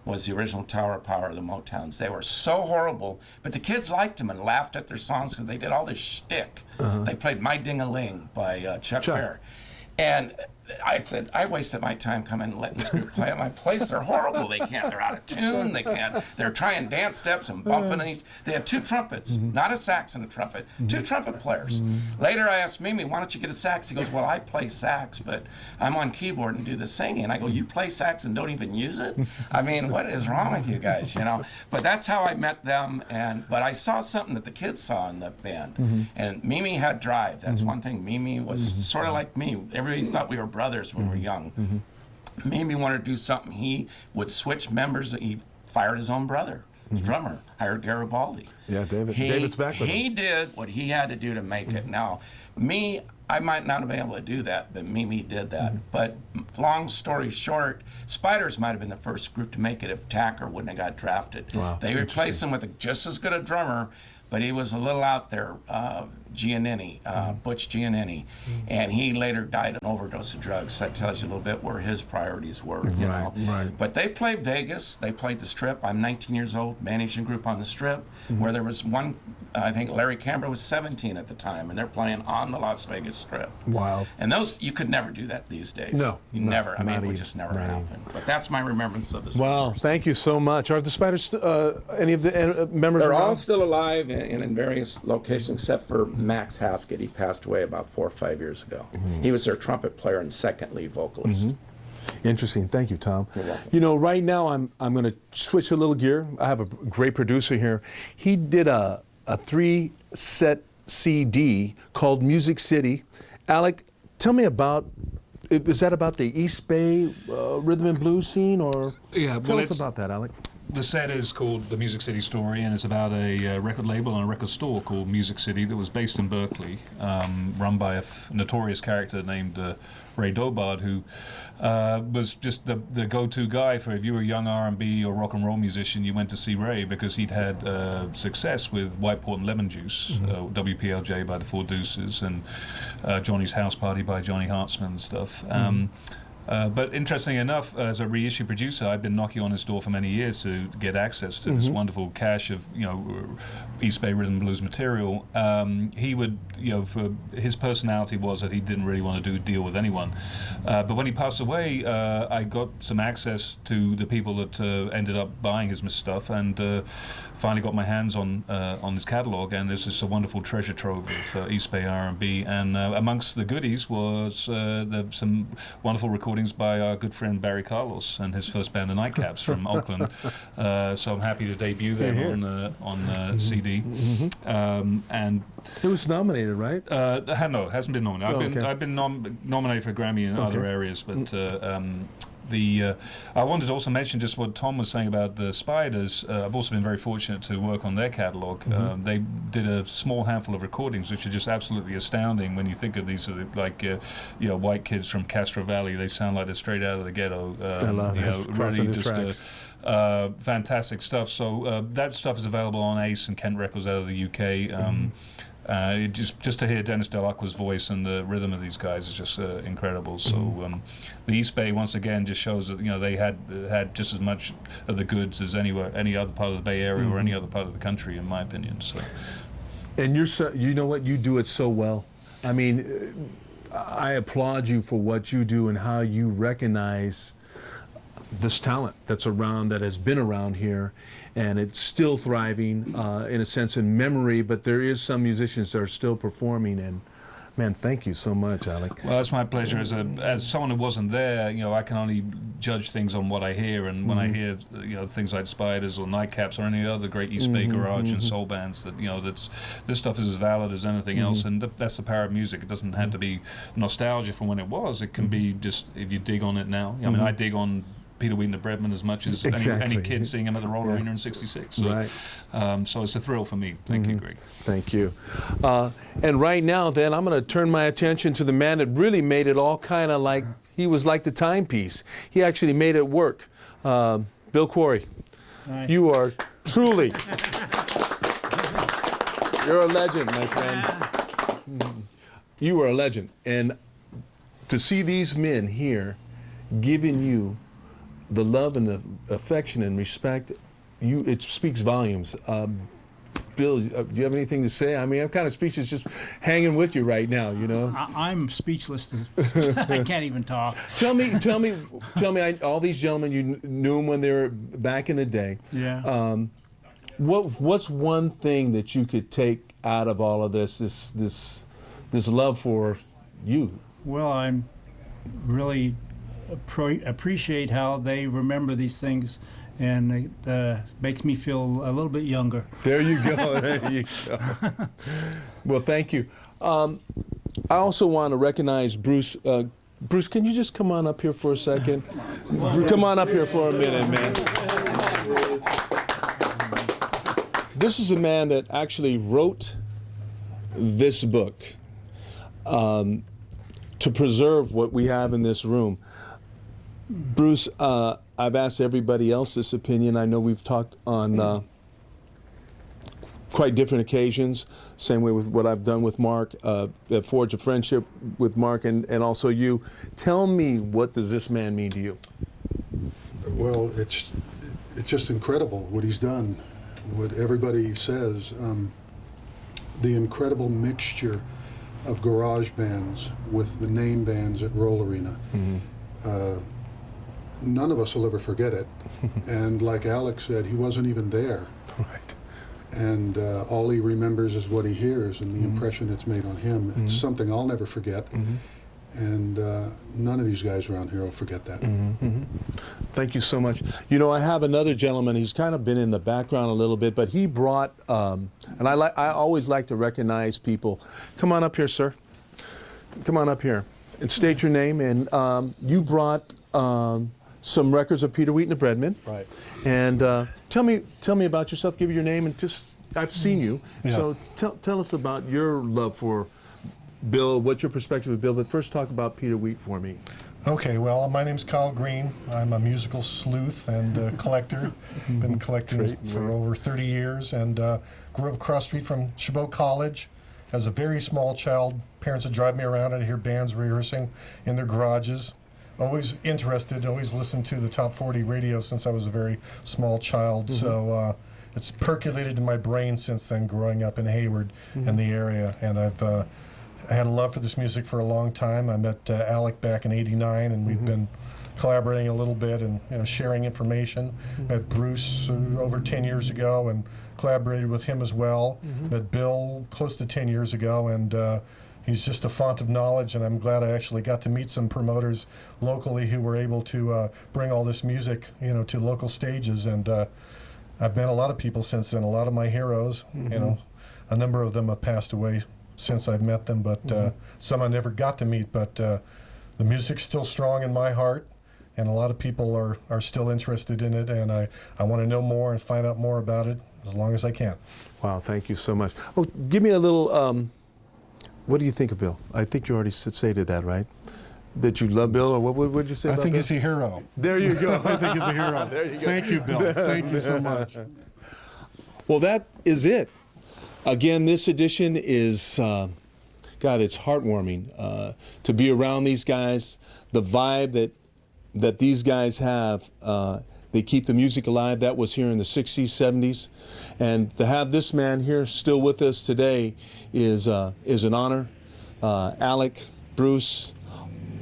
was the original Tower of Power, the Motowns. They were so horrible, but the kids liked them and laughed at their songs because they did all this shtick. They played My Ding-a-Ling by Chuck Berry. And I said, I wasted my time coming and letting this group play at my place. They're horrible. They're out of tune. They're trying dance steps and bumping. They had two trumpets, not a sax and a trumpet, two trumpet players. Later I asked Mimi, why don't you get a sax? He goes, well, I play sax, but I'm on keyboard and do the singing. I go, you play sax and don't even use it? I mean, what is wrong with you guys, But that's how I met them. But I saw something that the kids saw in the band. And Mimi had drive. That's one thing. Mimi was sort of like me. Everybody thought we were brothers when we were young. Made me want to do something. He would switch members. He fired his own brother, his drummer, hired Garibaldi. Yeah, David's back with him. He did what he had to do to make it. Now, me, I might not have been able to do that, but Mimi did that. But long story short, Spiders might have been the first group to make it if Tacker wouldn't have got drafted. Wow, they replaced him with just as good a drummer, but he was a little out there, Giannini, Butch Giannini, and he later died of an overdose of drugs. That tells you a little bit where his priorities were, you know. Right. But they played Vegas, they played the Strip. I'm 19 years old, managing a group on the Strip, where there was one, I think Larry Canberra was 17 at the time, and they're playing on the Las Vegas Strip. Wow. And those, you could never do that these days. No, never. I mean, it not would even, just never not happen. But that's my remembrance of the Spiders. Wow, thank you so much. Are the Spiders, any of the members They're around? all still alive and in various locations, except for Max Haskett. He passed away about 4 or 5 years ago. He was their trumpet player and second lead vocalist. Interesting. Thank you, Tom. You're welcome. You know, right now I'm going to switch a little gear. I have a great producer here. He did a 3-set CD called Music City. Alec, tell me about. Is that about the East Bay rhythm and blues scene, or tell us about that, Alec? The set is called The Music City Story, and it's about a record label and a record store called Music City that was based in Berkeley, run by a notorious character named Ray Dobard, who was just the go-to guy for if you were a young R&B or rock and roll musician, you went to see Ray because he'd had success with White Port and Lemon Juice, WPLJ by the Four Deuces, and Johnny's House Party by Johnny Hartzman and stuff. But interestingly enough, as a reissue producer, I've been knocking on his door for many years to get access to this wonderful cache of, you know, East Bay rhythm and blues material. He would, you know, for his personality was that he didn't really want to deal with anyone. But when he passed away, I got some access to the people that ended up buying his stuff, and finally got my hands on his catalog. And there's just a wonderful treasure trove of East Bay R&B. And amongst the goodies was some wonderful recordings by our good friend Barry Carlos and his first band, the Nightcaps, from Oakland. So I'm happy to debut them on CD. And it was nominated, right? No, it hasn't been nominated. I've been nominated for a Grammy in other areas, but I wanted to also mention just what Tom was saying about the Spiders. I've also been very fortunate to work on their catalog. They did a small handful of recordings, which are just absolutely astounding when you think of these, like, you know, white kids from Castro Valley. They sound like they're straight out of the ghetto. I love it. Really just fantastic stuff. So that stuff is available on Ace and Kent Records out of the UK. Just to hear Dennis Delacroix's voice and the rhythm of these guys is just incredible. So the East Bay once again just shows that, you know, they had just as much of the goods as any other part of the Bay Area or any other part of the country, in my opinion. So, and you know what, you do it so well. I mean, I applaud you for what you do and how you recognize this talent that's around, that has been around here, and it's still thriving in a sense in memory, but there is some musicians that are still performing. And man, thank you so much, Alec. Well, it's my pleasure. As someone who wasn't there, you know, I can only judge things on what I hear, and when I hear, you know, things like Spiders or Nightcaps or any other great East Bay garage and soul bands, that, you know, this stuff is as valid as anything else, and that's the power of music. It doesn't have to be nostalgia from when it was. It can be just if you dig on it now. I mean, I dig on Peter Wheaton of Bredman as much as any kid seeing him at the Roll Arena in '66. So, so it's a thrill for me. Thank you, Greg. Thank you. And right now, then, I'm going to turn my attention to the man that really made it all kind of like, he was like the timepiece. He actually made it work. Bill Quarry, you are truly, you're a legend, my friend. You are a legend. And to see these men here giving you the love and the affection and respect, it speaks volumes. Bill, do you have anything to say? I mean, I'm kind of speechless, just hanging with you right now, you know? I'm speechless. I can't even talk. Tell me, all these gentlemen, you knew them when they were back in the day. Yeah. What's one thing that you could take out of all of this love for you? Well, I'm really appreciate how they remember these things, and it makes me feel a little bit younger. There you go. There you go. Well, thank you. I also want to recognize Bruce Bruce, can you just come on up here for a second? Come on up here for a minute, man. This is a man that actually wrote this book to preserve what we have in this room. Bruce, I've asked everybody else this opinion. I know we've talked on quite different occasions, same way with what I've done with Mark, forged a friendship with Mark and also you. Tell me, what does this man mean to you? Well, it's just incredible what he's done, what everybody says. The incredible mixture of garage bands with the name bands at Roll Arena. None of us will ever forget it. And like Alex said, he wasn't even there. Right. And all he remembers is what he hears and the impression it's made on him. It's something I'll never forget. And none of these guys around here will forget that. Thank you so much. You know, I have another gentleman. He's kind of been in the background a little bit, but he brought, and I always like to recognize people. Come on up here, sir. Come on up here and state your name. And you brought some records of Peter Wheat and the Breadmen. Right. And tell me about yourself. Give me your name and just, I've seen you. Yeah. So tell us about your love for Bill, what's your perspective of Bill, but first talk about Peter Wheat for me. Okay, well, my name's Kyle Green. I'm a musical sleuth and collector. Been collecting for over 30 years and grew up across the street from Chabot College. As a very small child, parents would drive me around. I'd hear bands rehearsing in their garages. Always interested, always listened to the Top 40 radio since I was a very small child. So it's percolated in my brain since then, growing up in Hayward and the area. And I've I had a love for this music for a long time. I met Alec back in '89, and we've been collaborating a little bit and sharing information. Met Bruce over 10 years ago and collaborated with him as well. Met Bill close to 10 years ago, and he's just a font of knowledge, and I'm glad I actually got to meet some promoters locally who were able to bring all this music, to local stages. And I've met a lot of people since then, a lot of my heroes. A number of them have passed away since I've met them, but some I never got to meet. But the music's still strong in my heart, and a lot of people are still interested in it, and I want to know more and find out more about it as long as I can. Wow, thank you so much. Oh, give me a little, what do you think of Bill? I think you already stated that, right? That you love Bill, or what would you say about Bill? I think he's a hero. There you go. I think he's a hero. There you go. Thank you, Bill. Thank you so much. Well, that is it. Again, this edition is, God, it's heartwarming to be around these guys. The vibe that these guys have, they keep the music alive. That was here in the 60s, 70s. And to have this man here still with us today is an honor. Alec, Bruce,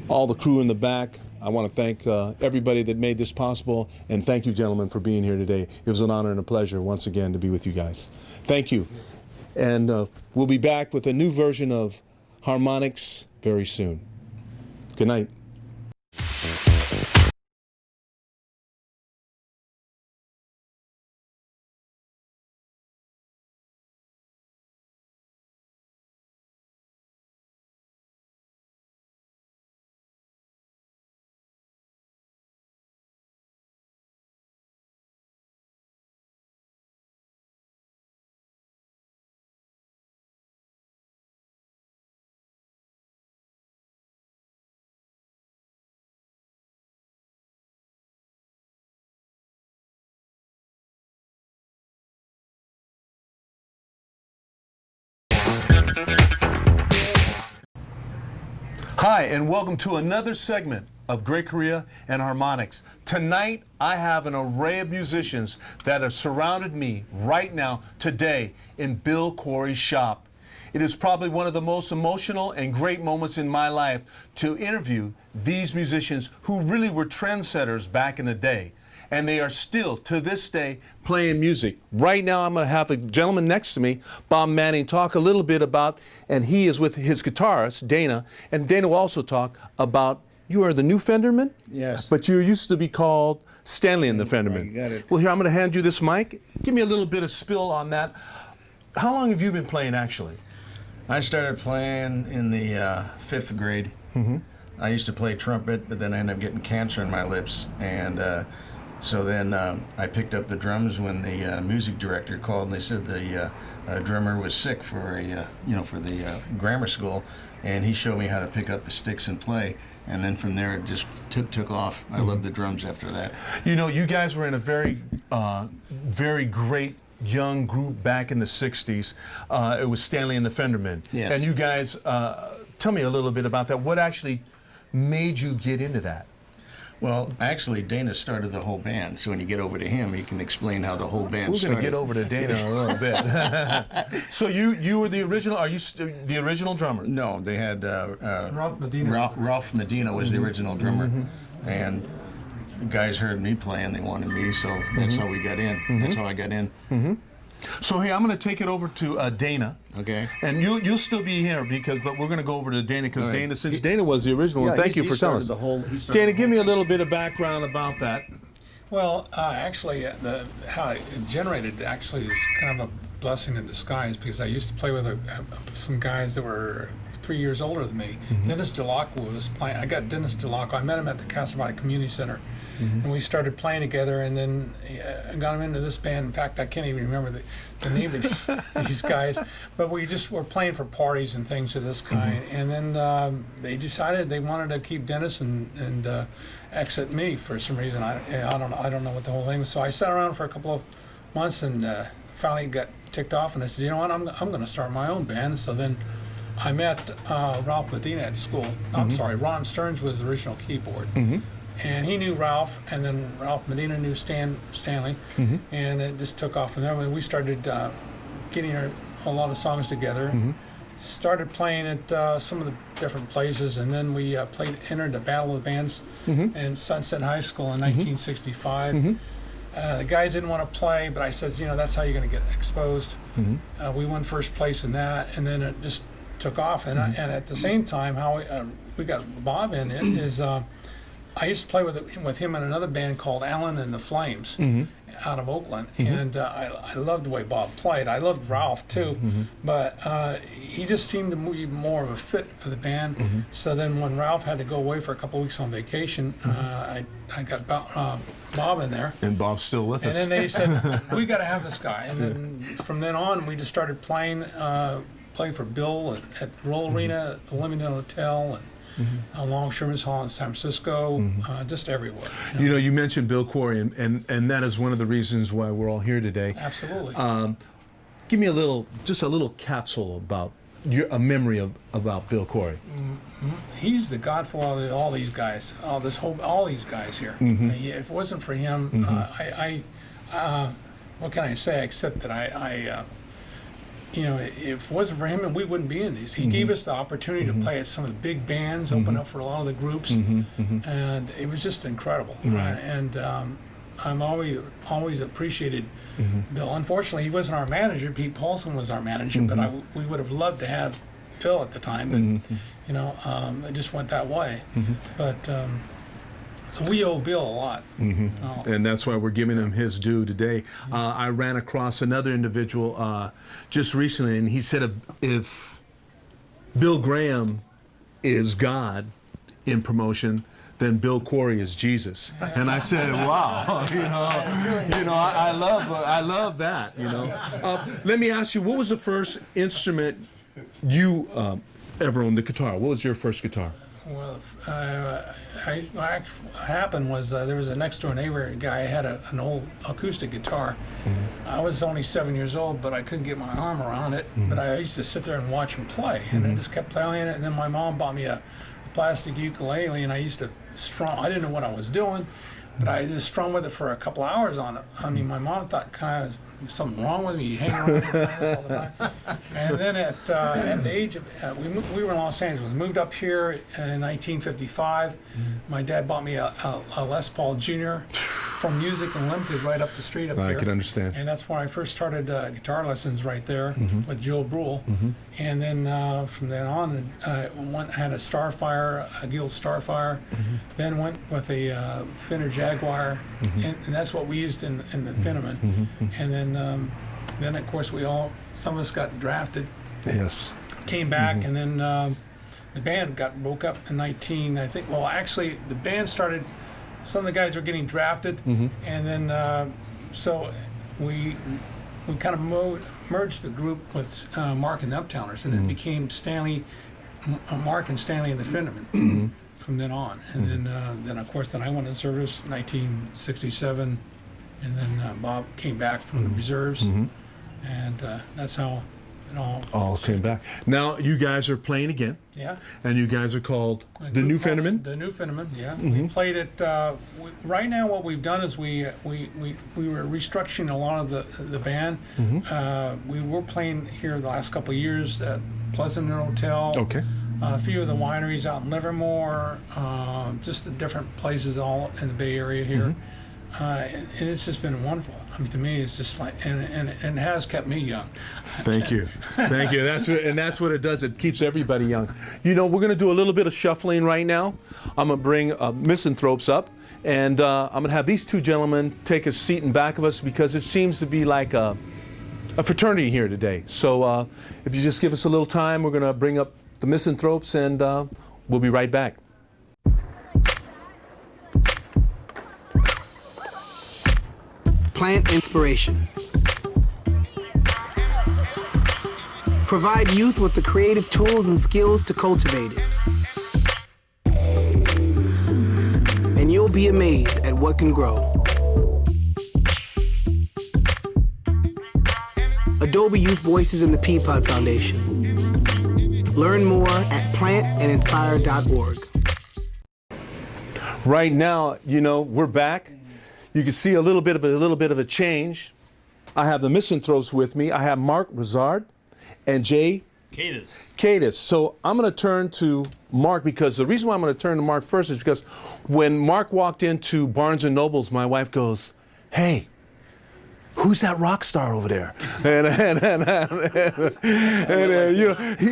all the crew in the back, I want to thank everybody that made this possible, and thank you, gentlemen, for being here today. It was an honor and a pleasure once again to be with you guys. Thank you. And we'll be back with a new version of Harmonics very soon. Good night. Hi, and welcome to another segment of Great Correa and Harmonics. Tonight, I have an array of musicians that have surrounded me right now, today, in Bill Quarry's shop. It is probably one of the most emotional and great moments in my life to interview these musicians who really were trendsetters back in the day. And they are still, to this day, playing music. Right now, I'm going to have a gentleman next to me, Bob Manning, talk a little bit about, and he is with his guitarist, Dana, and Dana will also talk about, you are the new Fenderman? Yes. But you used to be called Stanley and the Fenderman. You got it. Well, here, I'm going to hand you this mic. Give me a little bit of spill on that. How long have you been playing, actually? I started playing in the 5th grade. I used to play trumpet, but then I ended up getting cancer in my lips, and so then I picked up the drums when the music director called, and they said the drummer was sick for a for the grammar school, and he showed me how to pick up the sticks and play. And then from there, it just took off. I loved the drums after that. You know, you guys were in a very, very great young group back in the 60s. It was Stanley and the Fendermen. Yes. And you guys, tell me a little bit about that. What actually made you get into that? Well, actually, Dana started the whole band, so when you get over to him, he can explain how the whole band started. We're going to get over to Dana in a little bit. So you were the original, are you the original drummer? No, they had Ralph Medina. Ralph Medina was the original drummer, and the guys heard me play and they wanted me, so that's how we got in. That's how I got in. So hey, I'm going to take it over to Dana. Okay. And you'll still be here but we're going to go over to Dana because All right. Dana, since Dana was the original, and thank you for telling us. Dana, give me a little bit of background about that. Well, actually, how it generated actually is kind of a blessing in disguise, because I used to play with some guys that were 3 years older than me. Dennis DeLocque was playing. I got Dennis DeLocque. I met him at the Castlevania Community Center. And we started playing together, and then I got him into this band. In fact, I can't even remember the name of these guys, but we just were playing for parties and things of this kind. And then they decided they wanted to keep Dennis and exit me for some reason. I don't know what the whole thing was. So I sat around for a couple of months and finally got ticked off, and I said, you know what, I'm going to start my own band. So then I met Ralph Medina at school. I'm sorry, Ron Stearns was the original keyboard. And he knew Ralph, and then Ralph Medina knew Stanley, and it just took off from there. When we started getting a lot of songs together, started playing at some of the different places, and then we entered the Battle of the Bands in Sunset High School in 1965. The guys didn't want to play, but I said, you know, that's how you're going to get exposed. We won first place in that, and then it just took off. And at the same time, how we got Bob in it is. I used to play with him in another band called Alan and the Flames out of Oakland, and I loved the way Bob played. I loved Ralph too, but he just seemed to be more of a fit for the band. So then when Ralph had to go away for a couple of weeks on vacation, I got Bob in there. And Bob's still with us. And then they said, we got to have this guy. And then from then on, we just started playing for Bill at Roll Arena, the Leamington Hotel, and along Sherman's Hall in San Francisco, just everywhere. You know, you mentioned Bill Quarry, and that is one of the reasons why we're all here today. Absolutely. Give me just a little capsule about a memory about Bill Quarry. He's the godfather of all these guys, all these guys here. If it wasn't for him, what can I say except that you know, if it wasn't for him, we wouldn't be in these. He gave us the opportunity to play at some of the big bands, open up for a lot of the groups, and it was just incredible. And I'm always appreciated Bill. Unfortunately, he wasn't our manager. Pete Paulson was our manager, but we would have loved to have Bill at the time, but you know, it just went that way. But so we owe Bill a lot. And that's why we're giving him his due today. I ran across another individual just recently, and he said if Bill Graham is God in promotion, then Bill Quarry is Jesus. And I said, wow, I love that, you know. Let me ask you, what was the first instrument you ever owned? The guitar. What was your first guitar? Well, what happened was there was a next door neighbor guy had an old acoustic guitar. I was only 7 years old, but I couldn't get my arm around it. But I used to sit there and watch him play, and I just kept playing it. And then my mom bought me a plastic ukulele, and I used to strum. I didn't know what I was doing, but I just strummed with it for a couple hours on it. I mean, my mom thought kind of something wrong with me, hanging around with this all the time. And then at the age of, we were in Los Angeles, moved up here in 1955. My dad bought me a Les Paul Jr. from Music Unlimited right up the street up here. I can understand. And that's where I first started guitar lessons right there with Joe Brule. And then from then on, I had a Starfire, a Guild Starfire, then went with a Fender Jaguar, and that's what we used in the Fenderman. And then of course some of us got drafted. Yes. Came back, and then the band broke up in 19. I think. Well, actually, the band started. Some of the guys were getting drafted, and then so we kind of merged the group with Mark and the Uptowners, and it became Mark and Stanley and the Fenderman from then on. And then of course I went in service 1967, and then Bob came back from the reserves, and that's how it all came back. Now you guys are playing again. Yeah. And you guys are called the New Fenderman. The New Fenderman, yeah. We played it. Right now, what we've done is we were restructuring a lot of the band. We were playing here the last couple of years at Pleasant Hotel. Okay. A few of the wineries out in Livermore, just the different places all in the Bay Area here. And it's just been wonderful. I mean, to me, it's just like, and it has kept me young. Thank you, thank you. That's what it does. It keeps everybody young. You know, we're going to do a little bit of shuffling right now. I'm going to bring Misanthropes up, and I'm going to have these two gentlemen take a seat in back of us because it seems to be like a fraternity here today. So if you just give us a little time, we're going to bring up the Misanthropes, and we'll be right back. Plant inspiration. Provide youth with the creative tools and skills to cultivate it. And you'll be amazed at what can grow. Adobe Youth Voices and the Peapod Foundation. Learn more at plantandinspire.org. Right now, you know, we're back. You can see a little bit of a change. I have the Misanthropes with me. I have Mark Rizard and Jay Cadis. So I'm going to turn to Mark, because the reason why I'm going to turn to Mark first is because when Mark walked into Barnes & Noble's, my wife goes, "Hey, who's that rock star over there?"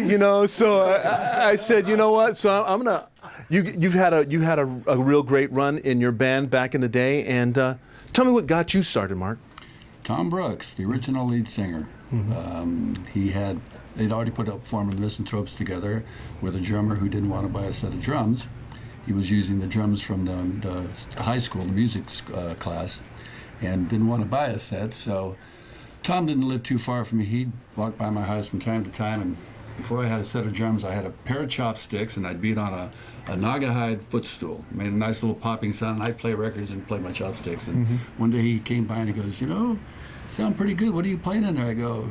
You know, so I said, you know what? So I'm gonna. You had a real great run in your band back in the day, and tell me what got you started, Mark. Tom Brooks, the original lead singer. They'd already put up forming the Misanthropes together with a drummer who didn't want to buy a set of drums. He was using the drums from the high school, the music class, and didn't want to buy a set. So Tom didn't live too far from me. He'd walk by my house from time to time, and before I had a set of drums, I had a pair of chopsticks, and I'd beat on a Naugahyde footstool. Made a nice little popping sound, and I'd play records and play my chopsticks. And one day he came by and he goes, "You know, sound pretty good. What are you playing in there?" I go,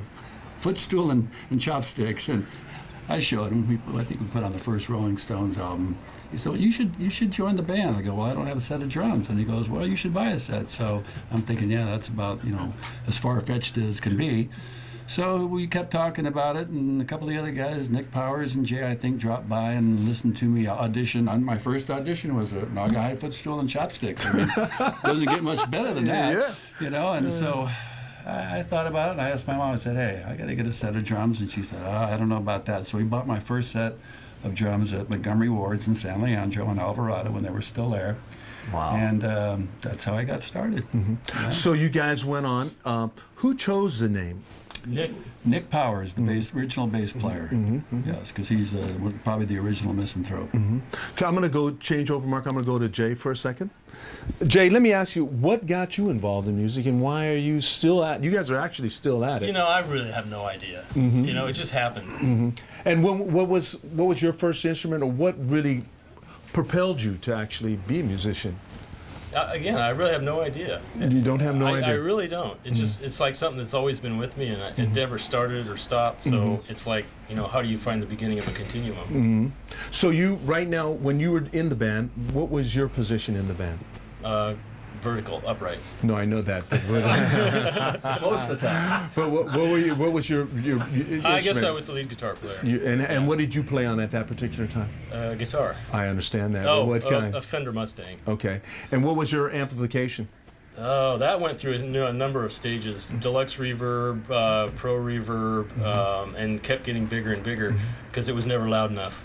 "Footstool and chopsticks." And I showed him. I think we put on the first Rolling Stones album. He said, "Well, you should join the band." I go, "Well, I don't have a set of drums." And he goes, "Well, you should buy a set." So I'm thinking, yeah, that's about, you know, as far-fetched as can be. So we kept talking about it, and a couple of the other guys, Nick Powers and Jay, I think, dropped by and listened to me audition. My first audition was a Naugahyde footstool and chopsticks. I mean, doesn't get much better than that, you know. And so I thought about it, and I asked my mom. I said, "Hey, I got to get a set of drums," and she said, "I don't know about that." So we bought my first set of drums at Montgomery Ward's in San Leandro and Alvarado when they were still there. Wow. And that's how I got started. Yeah. So you guys went on. Who chose the name? Nick Powers, the original bass player. Yes, because he's probably the original Misanthrope. Okay, I'm going to go change over, Mark. I'm going to go to Jay for a second. Jay, let me ask you, what got you involved in music, and why are you still at? You guys are actually still at it. You know, I really have no idea. You know, it just happened. And what was your first instrument, or what really propelled you to actually be a musician? Again, I really have no idea. You don't have no idea? I really don't. It just, it's like something that's always been with me, and it never started or stopped. So it's like, you know, how do you find the beginning of a continuum? So you, right now, when you were in the band, what was your position in the band? Vertical, upright. No, I know that. Most of the time. But what was your I guess I was the lead guitar player. And what did you play on at that particular time? Guitar. I understand that. Oh, what kind? A Fender Mustang. Okay. And what was your amplification? Oh, that went through a number of stages. Deluxe reverb, pro reverb, and kept getting bigger and bigger because it was never loud enough.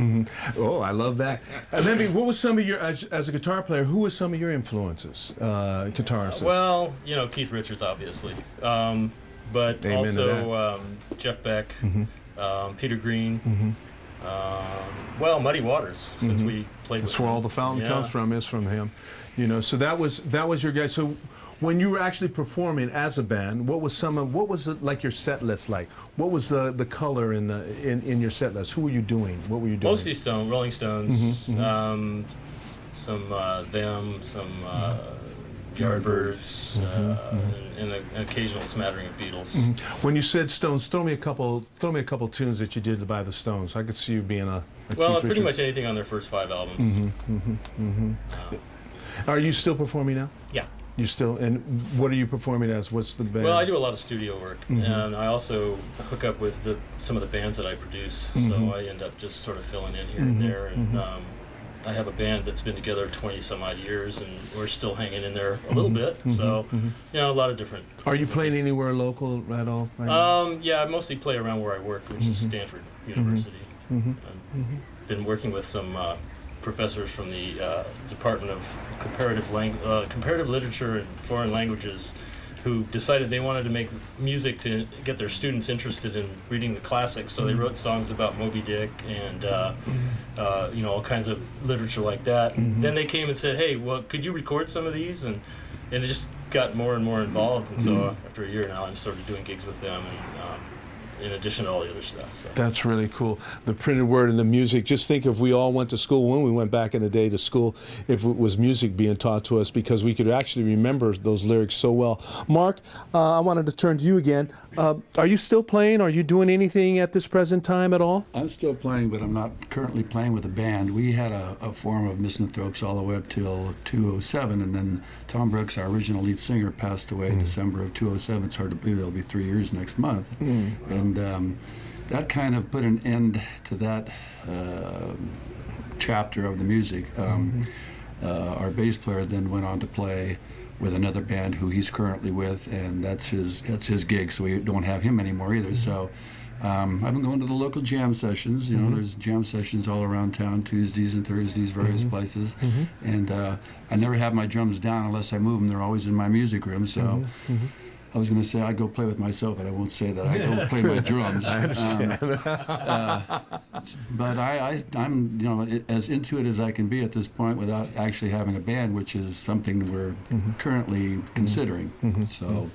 Oh, I love that. And then, what was some of your, as a guitar player, who was some of your influences, guitarists? Well, you know, Keith Richards, obviously. But Amen also Jeff Beck, Peter Green. Well, Muddy Waters, since we played with That's where him. all the fountain Yeah. comes from, is from him. You know, so that was your guy. So when you were actually performing as a band, what was like your set list like? What was the color in your set list? Who were you doing? What were you doing? Mostly Rolling Stones, some them, some Yardbirds, and an occasional smattering of Beatles. When you said Stones, throw me a couple tunes that you did by the Stones. I could see you being a Well, key pretty feature. much anything on their first 5 albums. Are you still performing now? Yeah. You still, and what are you performing as? What's the band? Well, I do a lot of studio work, and I also hook up with some of the bands that I produce. So I end up just sort of filling in here and there. And I have a band that's been together 20 some odd years, and we're still hanging in there a little bit. So, you know, a lot of different. Are you playing anywhere local at all? Right now? Yeah, I mostly play around where I work, which is Stanford University. I've been working with some professors from the Department of Comparative Literature and Foreign Languages, who decided they wanted to make music to get their students interested in reading the classics. So they wrote songs about Moby Dick and you know, all kinds of literature like that. Then they came and said, "Hey, well, could you record some of these?" And it just got more and more involved. And so after a year now, I'm sort of doing gigs with them, and in addition to all the other stuff. So. That's really cool. The printed word and the music. Just think if we all went to school, when we went back in the day to school, if it was music being taught to us, because we could actually remember those lyrics so well. Mark, I wanted to turn to you again. Are you still playing? Are you doing anything at this present time at all? I'm still playing, but I'm not currently playing with a band. We had a form of misanthropes all the way up till 2007, and then Tom Brooks, our original lead singer, passed away in December of 2007. It's hard to believe it'll be 3 years next month. And that kind of put an end to that chapter of the music. Our bass player then went on to play with another band who he's currently with, and that's his gig, so we don't have him anymore either. So I've been going to the local jam sessions. You know, there's jam sessions all around town, Tuesdays and Thursdays, various places. And I never have my drums down unless I move them. They're always in my music room. So I was going to say I go play with myself, but I won't say that I go play my drums. I understand. But I'm as into it as I can be at this point without actually having a band, which is something we're currently considering. So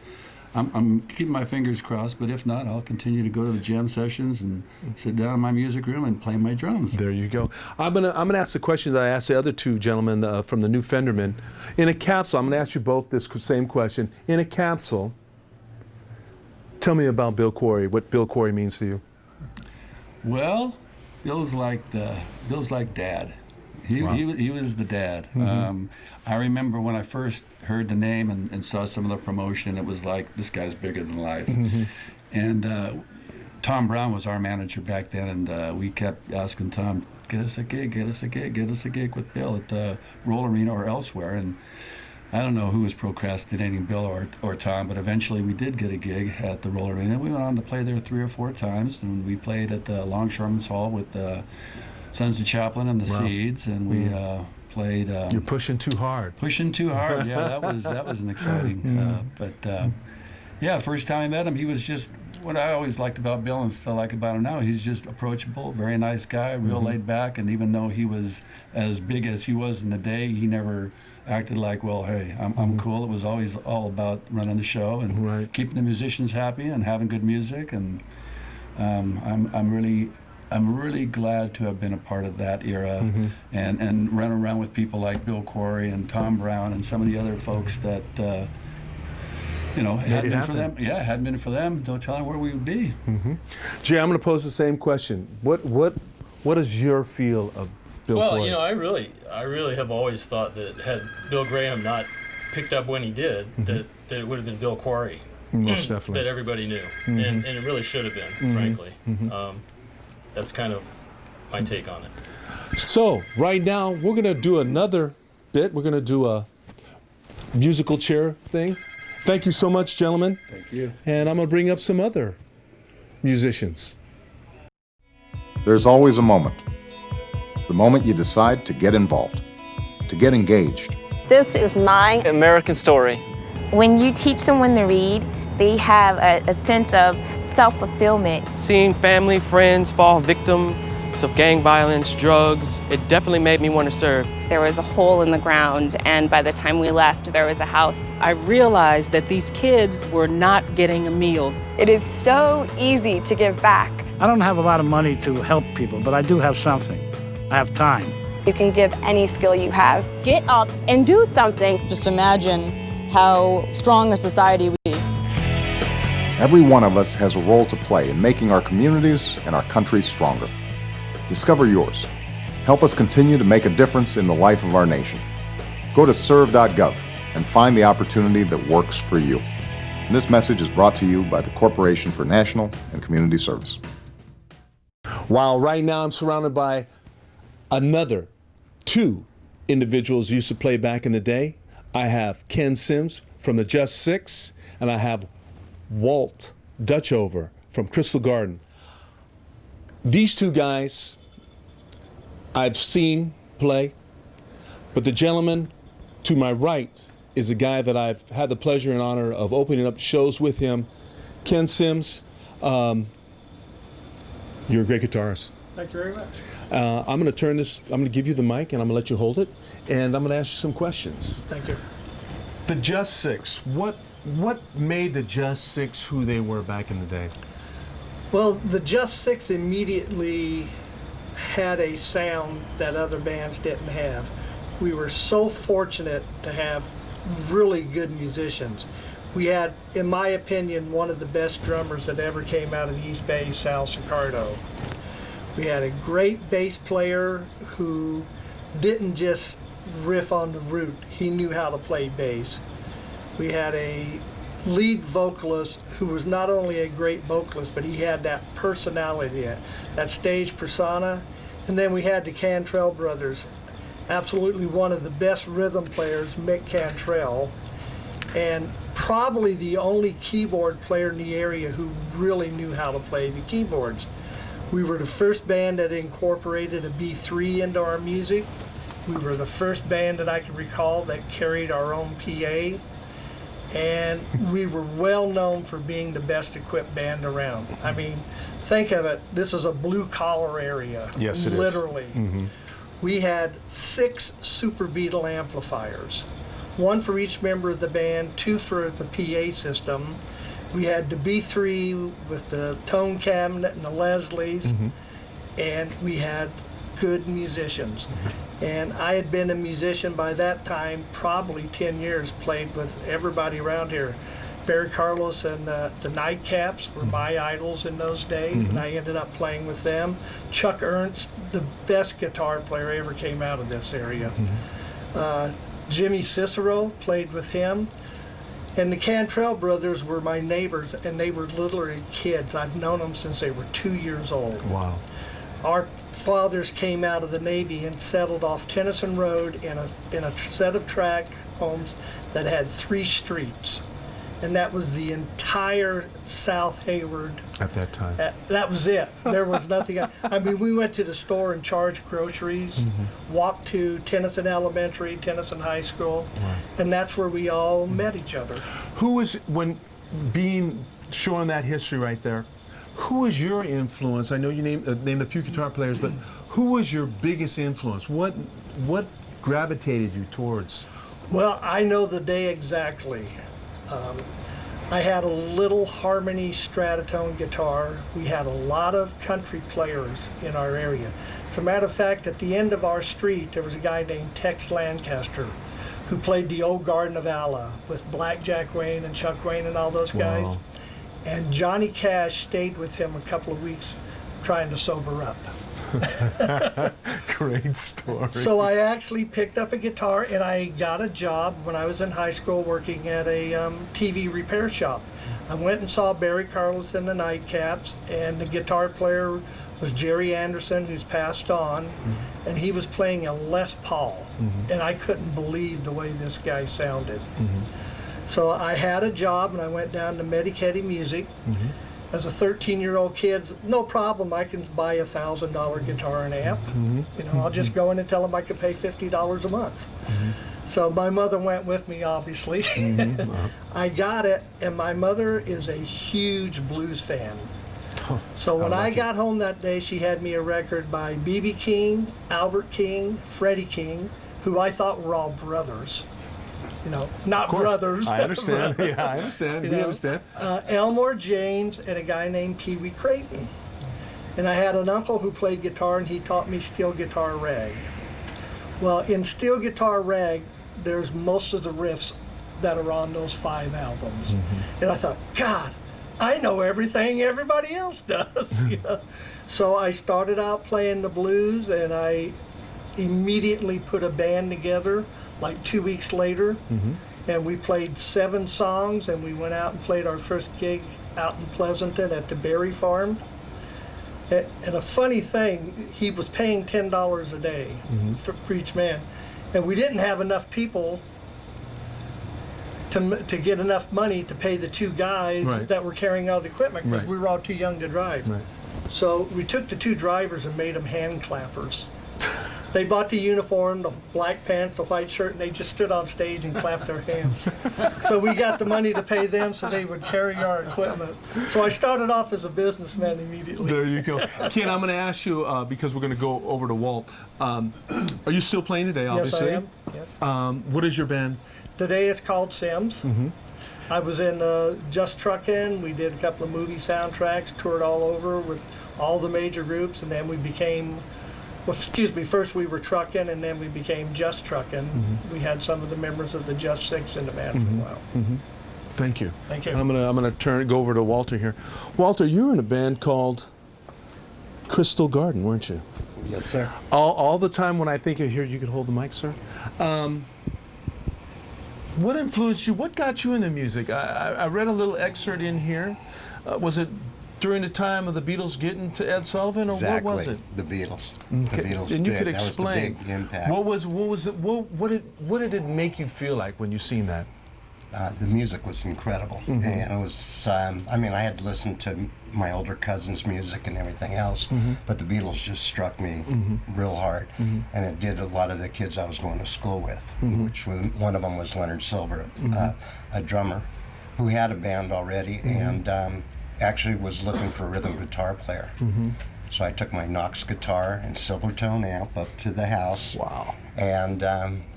I'm keeping my fingers crossed, but if not, I'll continue to go to the jam sessions and sit down in my music room and play my drums. There you go. I'm gonna ask the question that I asked the other two gentlemen from the New Fenderman. In a capsule, I'm gonna ask you both this same question. In a capsule, tell me about Bill Quarry. What Bill Quarry means to you? Well, Bill's like Dad. He was the dad. I remember when I first heard the name and saw some of the promotion, it was like, this guy's bigger than life. And Tom Brown was our manager back then, and we kept asking Tom, get us a gig with Bill at the Roll Arena or elsewhere. And I don't know who was procrastinating, Bill or Tom, but eventually we did get a gig at the Roll Arena. We went on to play there 3 or 4 times, and we played at the Longshoremen's Hall with the Sons of Chaplin and the Seeds, and we played. You're pushing too hard. Pushing too hard. Yeah, that was an exciting. Yeah, first time I met him, he was just what I always liked about Bill and still like about him now. He's just approachable, very nice guy, real laid back, and even though he was as big as he was in the day, he never acted like, well, hey, I'm cool. It was always all about running the show and keeping the musicians happy and having good music. And I'm really glad to have been a part of that era and run around with people like Bill Quarry and Tom Brown and some of the other folks that hadn't been for them. Yeah, hadn't been for them, don't tell them where we would be. Jay, I'm going to pose the same question. What is your feel of Bill Quarry? Well, I really have always thought that had Bill Graham not picked up when he did, that it would have been Bill Quarry. Most definitely. That everybody knew, and it really should have been, frankly. That's kind of my take on it. So right now we're going to do another bit. We're going to do a musical chair thing. Thank you so much, gentlemen. Thank you. And I'm going to bring up some other musicians. There's always a moment. The moment you decide to get involved, to get engaged. This is my American story. When you teach someone to read, they have a sense of self-fulfillment. Seeing family, friends fall victim threats of gang violence, drugs. It definitely made me want to serve. There was a hole in the ground, and by the time we left, there was a house. I realized that these kids were not getting a meal. It is so easy to give back. I don't have a lot of money to help people, but I do have something. I have time. You can give any skill you have. Get up and do something. Just imagine how strong a society we be. Every one of us has a role to play in making our communities and our country stronger. Discover yours. Help us continue to make a difference in the life of our nation. Go to serve.gov and find the opportunity that works for you. And this message is brought to you by the Corporation for National and Community Service. While right now I'm surrounded by another two individuals who used to play back in the day. I have Ken Sims from the Just Six, and I have Walt Dutchover from Crystal Garden. These two guys I've seen play, but the gentleman to my right is a guy that I've had the pleasure and honor of opening up shows with him. Ken Sims, you're a great guitarist. Thank you very much. I'm going to give you the mic and I'm going to let you hold it, and I'm going to ask you some questions. Thank you. The Just Six, what made the Just Six who they were back in the day? Well, the Just Six immediately had a sound that other bands didn't have. We were so fortunate to have really good musicians. We had, in my opinion, one of the best drummers that ever came out of the East Bay, Sal Sicardo. We had a great bass player who didn't just riff on the root. He knew how to play bass. We had a lead vocalist who was not only a great vocalist, but he had that personality, that stage persona. And then we had the Cantrell brothers, absolutely one of the best rhythm players, Mick Cantrell, and probably the only keyboard player in the area who really knew how to play the keyboards. We were the first band that incorporated a B3 into our music. We were the first band that I can recall that carried our own PA. And we were well known for being the best equipped band around. I mean, think of it, this is a blue collar area. Yes, it literally. is. Mm-hmm. We had 6 Super Beetle amplifiers, 1 for each member of the band, 2 for the PA system. We had the B3 with the tone cabinet and the Leslies, and we had good musicians. And I had been a musician by that time, probably 10 years, played with everybody around here. Barry Carlos and the Nightcaps were my idols in those days, and I ended up playing with them. Chuck Ernst, the best guitar player ever came out of this area. Jimmy Cicero, played with him. And the Cantrell brothers were my neighbors, and they were literally kids. I've known them since they were 2 years old. Wow. Our fathers came out of the Navy and settled off Tennyson Road in a set of tract homes that had 3 streets. And that was the entire South Hayward. At that time. That was it. There was nothing. I mean, we went to the store and charged groceries, walked to Tennyson Elementary, Tennyson High School, and that's where we all met each other. Who was, when being showing that history right there, who was your influence? I know you named a few guitar players, but who was your biggest influence? What gravitated you towards? Well, I know the day exactly. I had a little Harmony Stratotone guitar. We had a lot of country players in our area. As a matter of fact, at the end of our street, there was a guy named Tex Lancaster who played the old Garden of Allah with Black Jack Wayne and Chuck Wayne and all those guys. Wow. And Johnny Cash stayed with him a couple of weeks trying to sober up. Great story. So I actually picked up a guitar, and I got a job when I was in high school working at a TV repair shop. I went and saw Barry Carlos and the Nightcaps, and the guitar player was Jerry Anderson, who's passed on, and he was playing a Les Paul, and I couldn't believe the way this guy sounded. So I had a job, and I went down to Medicaid Music. As a 13-year-old kid, no problem, I can buy a $1,000 guitar and amp. You know, I'll just go in and tell them I could pay $50 a month. So my mother went with me, obviously. I got it, and my mother is a huge blues fan. So when I got home that day, she had me a record by B.B. King, Albert King, Freddie King, who I thought were all brothers. You know, not brothers. I understand. Yeah, I understand. We understand. Elmore James and a guy named Pee Wee Creighton. And I had an uncle who played guitar, and he taught me steel guitar rag. Well, in steel guitar rag, there's most of the riffs that are on those 5 albums. And I thought, God, I know everything everybody else does. You know? So I started out playing the blues, and I immediately put a band together like 2 weeks later. And we played 7 songs, and we went out and played our first gig out in Pleasanton at the Berry Farm. And a funny thing, he was paying $10 a day for each man. And we didn't have enough people to get enough money to pay the 2 guys that were carrying all the equipment, because we were all too young to drive. So we took the 2 drivers and made them hand clappers. They bought the uniform, the black pants, the white shirt, and they just stood on stage and clapped their hands. So we got the money to pay them so they would carry our equipment. So I started off as a businessman immediately. There you go. Ken, I'm going to ask you, because we're going to go over to Walt. Are you still playing today, obviously? Yes, I am. Yes. What is your band? Today it's called Sims. I was in Just Truckin'. We did a couple of movie soundtracks, toured all over with all the major groups, and then we became... Well, excuse me, first we were Truckin', and then we became Just Truckin'. We had some of the members of the Just Six in the band for a while. Thank you. Thank you. I'm gonna go over to Walter here. Walter, you were in a band called Crystal Garden, weren't you? Yes, sir. All the time when I think of here, you could hold the mic, sir. What influenced you? What got you into music? I read a little excerpt in here. Was it during the time of the Beatles getting to Ed Sullivan, or exactly. what was it? The Beatles. Okay. The Beatles. And you did. could explain. That was the big impact. What did it make you feel like when you seen that? The music was incredible, and it was. I mean, I had to listen to my older cousins' music and everything else, but the Beatles just struck me real hard, and it did a lot of the kids I was going to school with, which one of them was Leonard Silver, a drummer, who had a band already, and actually was looking for a rhythm guitar player. So I took my Knox guitar and Silvertone amp up to the house. Wow. And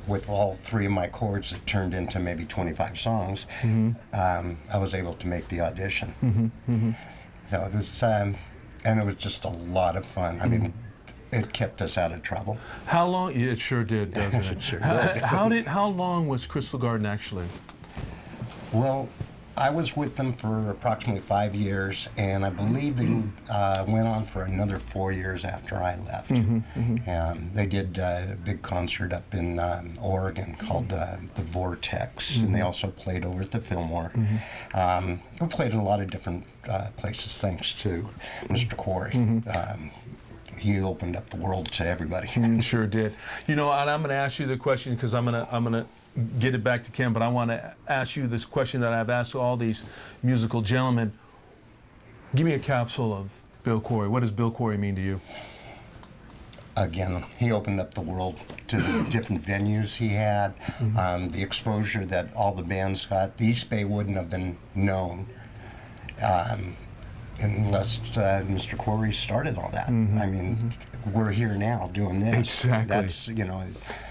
with all 3 of my chords, it turned into maybe 25 songs. I was able to make the audition. So it was, and it was just a lot of fun. I mean, it kept us out of trouble. How long? It sure did, doesn't it? It sure did. How long was Crystal Garden actually? Well, I was with them for approximately 5 years, and I believe they went on for another 4 years after I left. They did a big concert up in Oregon called the Vortex, and they also played over at the Fillmore. We played in a lot of different places, thanks to Mr. Quarry. He opened up the world to everybody. Sure did. You know, and I'm going to ask you the question because I'm gonna get it back to Ken, but I want to ask you this question that I've asked all these musical gentlemen. Give me a capsule of Bill Quarry. What does Bill Quarry mean to you? Again, he opened up the world to the different venues he had, the exposure that all the bands got. The East Bay wouldn't have been known unless Mr. Quarry started all that. I mean, we're here now doing this. Exactly. That's, you know.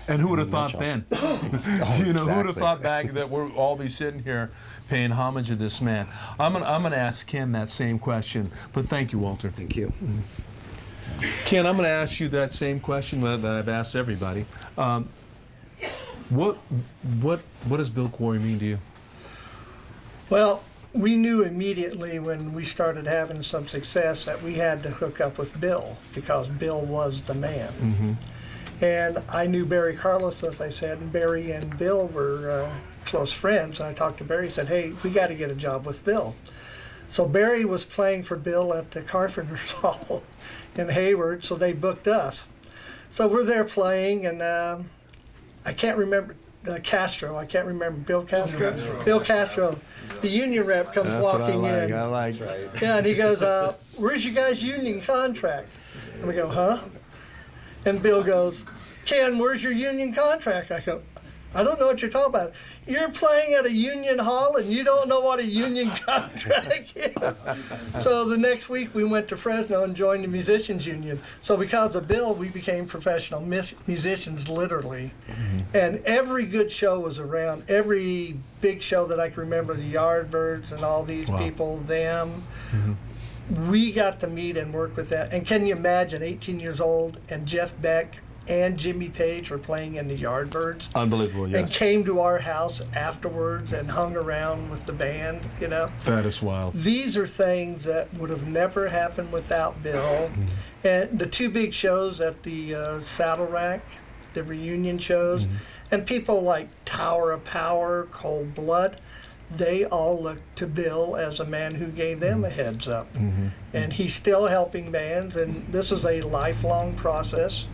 And who would have thought then? You know, who would have thought back that we'll all be sitting here paying homage to this man? I'm gonna ask Ken that same question, but thank you, Walter. Thank you. Ken, I'm gonna ask you that same question that I've asked everybody. What does Bill Quarry mean to you? Well, we knew immediately when we started having some success that we had to hook up with Bill, because Bill was the man. And I knew Barry Carlos, as I said, and Barry and Bill were close friends. And I talked to Barry, said, hey, we got to get a job with Bill. So Barry was playing for Bill at the Carpenters Hall in Hayward, so they booked us. So we're there playing, and I can't remember Castro. I can't remember Bill Castro. Bill Castro. The union rep comes walking in. I like. Yeah, and he goes, where's your guys' union contract? And we go, huh? And Bill goes, Ken, where's your union contract? I go, I don't know what you're talking about. You're playing at a union hall and you don't know what a union contract is. So the next week we went to Fresno and joined the musicians union. So because of Bill, we became professional musicians, literally. And every good show was around. Every big show that I can remember, the Yardbirds and all these people, them. We got to meet and work with that. And can you imagine, 18 years old, and Jeff Beck and Jimmy Page were playing in the Yardbirds. Unbelievable, yes. And came to our house afterwards and hung around with the band, you know. That is wild. These are things that would have never happened without Bill. And the two big shows at the Saddle Rack, the reunion shows, and people like Tower of Power, Cold Blood, they all looked to Bill as a man who gave them a heads up. And he's still helping bands, and this is a lifelong process.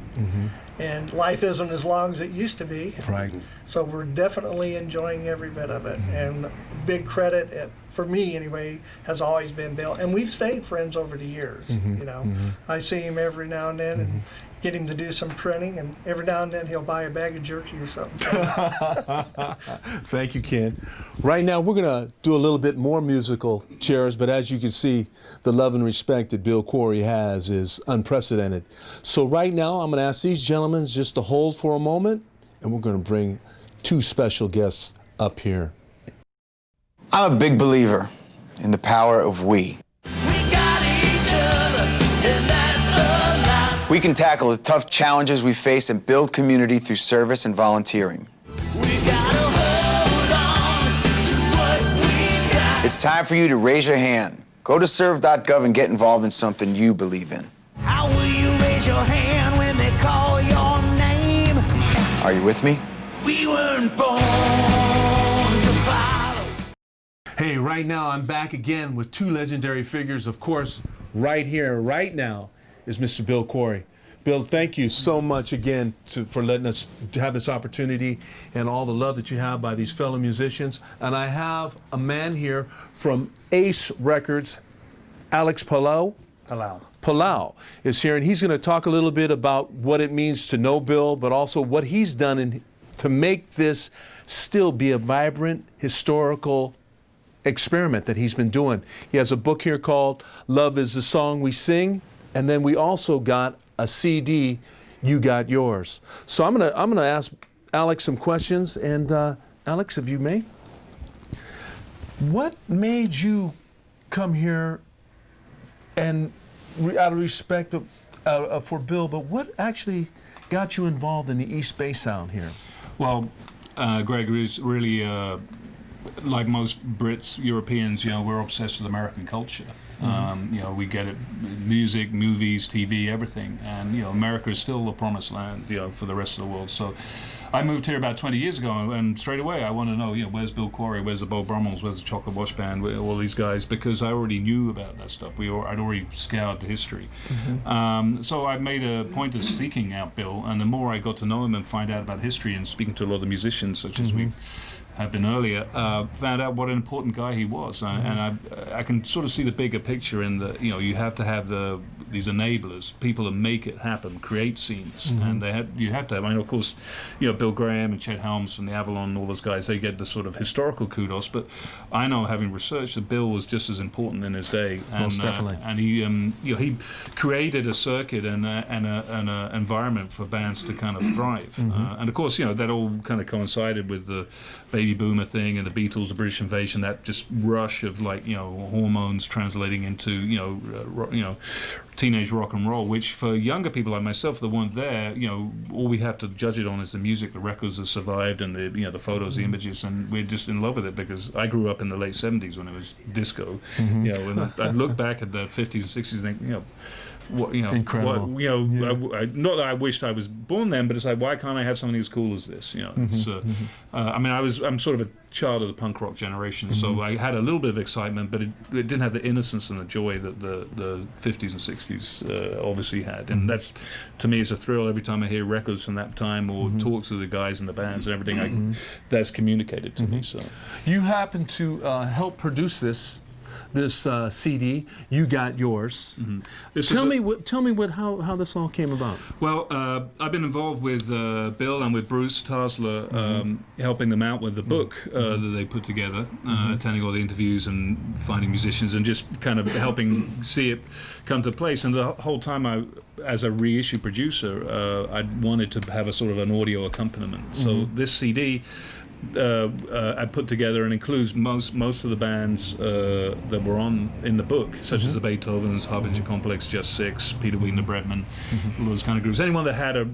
And life isn't as long as it used to be. Right. So we're definitely enjoying every bit of it. And big credit, for me anyway, has always been Bill. And we've stayed friends over the years. You know, I see him every now and then and get him to do some printing, and every now and then he'll buy a bag of jerky or something. Thank you, Ken. Right now we're going to do a little bit more musical chairs, but as you can see, the love and respect that Bill Quarry has is unprecedented. So right now I'm going to ask these gentlemen just to hold for a moment, and we're going to bring two special guests up here. I'm a big believer in the power of we. We can tackle the tough challenges we face and build community through service and volunteering. It's time for you to raise your hand. Go to serve.gov and get involved in something you believe in. How will you raise your hand when they call your name? Are you with me? We weren't born to follow. Hey, right now I'm back again with two legendary figures. Of course, right here, right now, is Mr. Bill Quarry. Bill, thank you so much again for letting us have this opportunity and all the love that you have by these fellow musicians. And I have a man here from Ace Records, Alex Palau. Palau is here, and he's going to talk a little bit about what it means to know Bill, but also what he's done to make this still be a vibrant historical experiment that he's been doing. He has a book here called Love is the Song We Sing. And then we also got a CD, You Got Yours. So I'm gonna ask Alex some questions. And Alex, if you may, what made you come here, and out of respect for Bill, but what actually got you involved in the East Bay Sound here? Well, Gregory is really, like most Brits, Europeans, you know, we're obsessed with American culture. You know, we get it, music, movies, TV, everything, and you know, America is still the promised land, you know, for the rest of the world. So, I moved here about 20 years ago, and straight away I want to know, you know, where's Bill Quarry, where's the Bo Brummels, where's the Chocolate Wash Band, all these guys, because I already knew about that stuff. I'd already scoured the history. So I made a point of seeking out Bill, and the more I got to know him and find out about history and speaking to a lot of the musicians, such as we have been earlier, found out what an important guy he was, and I can sort of see the bigger picture in the, you know, you have to have these enablers, people that make it happen, create scenes, and you have to have, I mean, of course, you know, Bill Graham and Chet Helms from the Avalon, all those guys, they get the sort of historical kudos, but I know, having researched, that Bill was just as important in his day, and, most definitely. And he, you know, he created a circuit and an environment for bands to kind of thrive, and of course, you know, that all kind of coincided with the baby boomer thing and the Beatles, the British invasion, that just rush of, like, you know, hormones translating into, you know, teenage rock and roll, which for younger people like myself that weren't there, you know, all we have to judge it on is the music, the records that survived, and the, you know, the photos, the images, and we're just in love with it because I grew up in the late 70s when it was disco, you know, and I look back at the 50s and 60s and think, you know, what, you know, incredible. What, you know, I, not that I wished I was born then, but it's like, why can't I have something as cool as this? You know, it's, I mean, I'm sort of a child of the punk rock generation, so I had a little bit of excitement, but it didn't have the innocence and the joy that the 50s and 60s obviously had, and that's, to me, it's a thrill every time I hear records from that time or talk to the guys in the bands and everything. That's communicated to me. So you happen to help produce this this CD. You got yours. Tell me how this all came about. Well, I've been involved with Bill and with Bruce Tarsler, helping them out with the book that they put together, attending all the interviews and finding musicians and just kind of helping see it come to place. And the whole time as a reissue producer, I wanted to have a sort of an audio accompaniment. So this CD I put together and includes most of the bands that were in the book, such as the Beethovens, Harbinger Complex, Just Six, Peter Wiener Bretman, all those kind of groups. Anyone that had a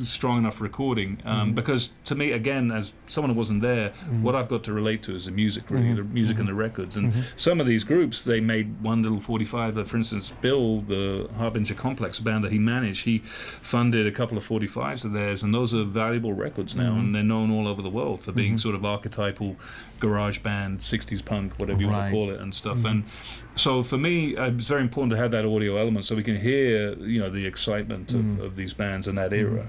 strong enough recording, because to me, again, as someone who wasn't there, what I've got to relate to is the music, really, the music and the records. And some of these groups, they made one little 45. For instance, Bill, the Harbinger Complex band that he managed, he funded a couple of 45s of theirs, and those are valuable records now, and they're known all over the world for being sort of archetypal garage band, 60s punk, whatever you want to call it, and stuff. And so for me, it's very important to have that audio element so we can hear, the excitement of these bands in that era.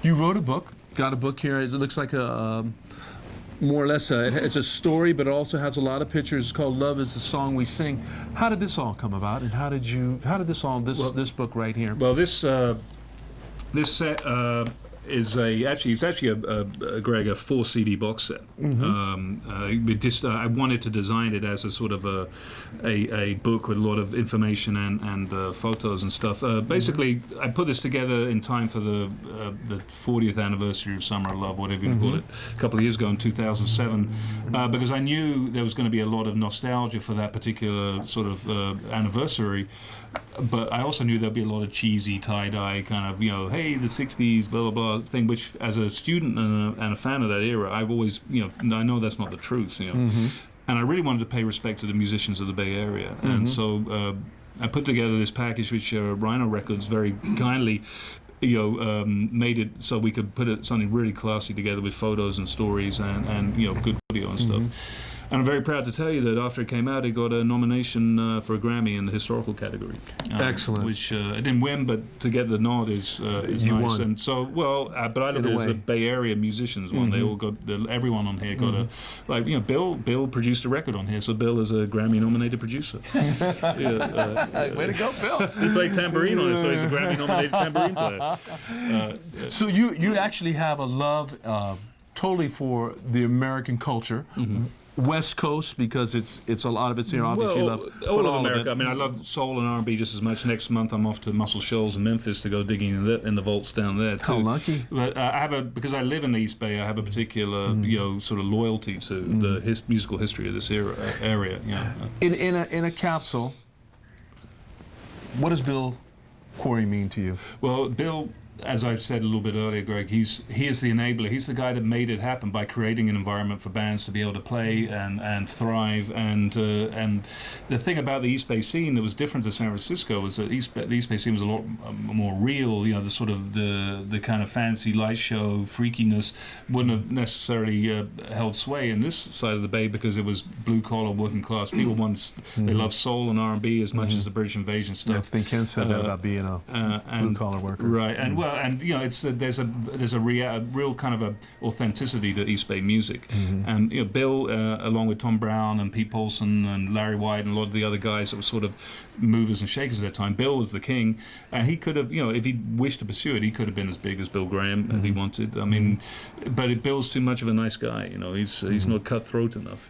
You wrote a book, got a book here. It looks like a more or less it's a story, but it also has a lot of pictures. It's called Love Is the Song We Sing. How did this all come about, and how did this book right here? Well, this set is it's actually Greg, a 4 CD box set. I wanted to design it as a sort of a book with a lot of information and photos and stuff. Basically, I put this together in time for the 40th anniversary of Summer of Love, whatever you call it, a couple of years ago in 2007, because I knew there was going to be a lot of nostalgia for that particular sort of anniversary. But I also knew there'd be a lot of cheesy tie-dye kind of, hey, the 60s, blah, blah, blah thing, which as a student and a fan of that era, I've always, I know that's not the truth, And I really wanted to pay respect to the musicians of the Bay Area. And so I put together this package, which Rhino Records very kindly made it so we could put something really classy together with photos and stories and good audio and stuff. And I'm very proud to tell you that after it came out, it got a nomination for a Grammy in the historical category. Excellent. Which it didn't win, but to get the nod is nice. Won. And so, but I look at it as a Bay Area musicians one. They all got, everyone on here got a, Bill produced a record on here, so Bill is a Grammy-nominated producer. Way to go, Bill. He played tambourine on it, so he's a Grammy-nominated tambourine player. So you actually have a love totally for the American culture. West Coast, because it's a lot of it's here. Obviously, well, all of America. I mean, I love soul and R&B just as much. Next month, I'm off to Muscle Shoals in Memphis to go digging in the vaults down there too. How lucky! But because I live in the East Bay, I have a particular sort of loyalty to the musical history of this area. In a capsule, what does Bill Quarry mean to you? Well, Bill, as I've said a little bit earlier, Greg, he is the enabler. He's the guy that made it happen by creating an environment for bands to be able to play and thrive. And the thing about the East Bay scene that was different to San Francisco was that the East Bay scene was a lot more real. The sort of the kind of fancy light show freakiness wouldn't have necessarily held sway in this side of the Bay because it was blue collar working class people. They love soul and R&B as much as the British Invasion stuff. I think Ken said that about being a blue collar worker, right? And there's a real kind of a authenticity to East Bay music, and Bill, along with Tom Brown and Pete Paulson and Larry White and a lot of the other guys that were sort of movers and shakers at that time. Bill was the king, and he could have, if he wished to pursue it, he could have been as big as Bill Graham if he wanted. I mean, but Bill's too much of a nice guy. He's not cutthroat enough.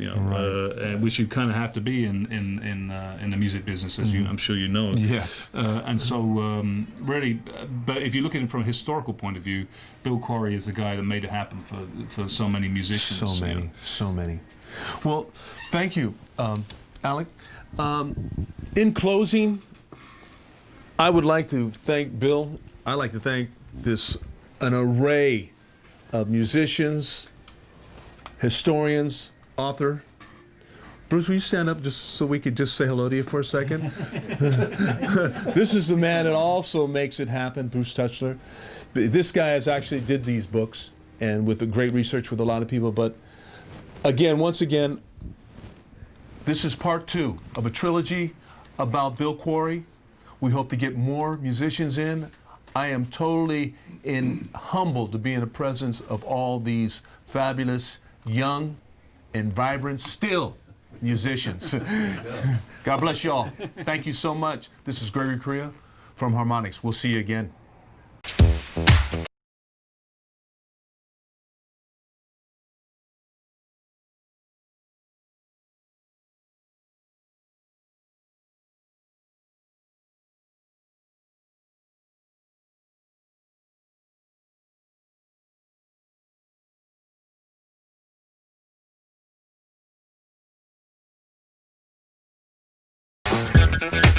Which you kind of have to be in the music business, as I'm sure you know. Yes. And so really, but if you look at it from a historical point of view, Bill Quarry is the guy that made it happen for so many musicians. So many. Well, thank you, Alec. In closing, I would like to thank Bill. I'd like to thank an array of musicians, historians, author. Bruce, will you stand up just so we could just say hello to you for a second? This is the man that also makes it happen, Bruce Tuchler. This guy has actually did these books and with a great research with a lot of people. But again, once again, this is part 2 of a trilogy about Bill Quarry. We hope to get more musicians in. I am totally humbled to be in the presence of all these fabulous, young, and vibrant, still musicians. God bless y'all. Thank you so much. This is Gregory Correa from Harmonics. We'll see you again. Thank you.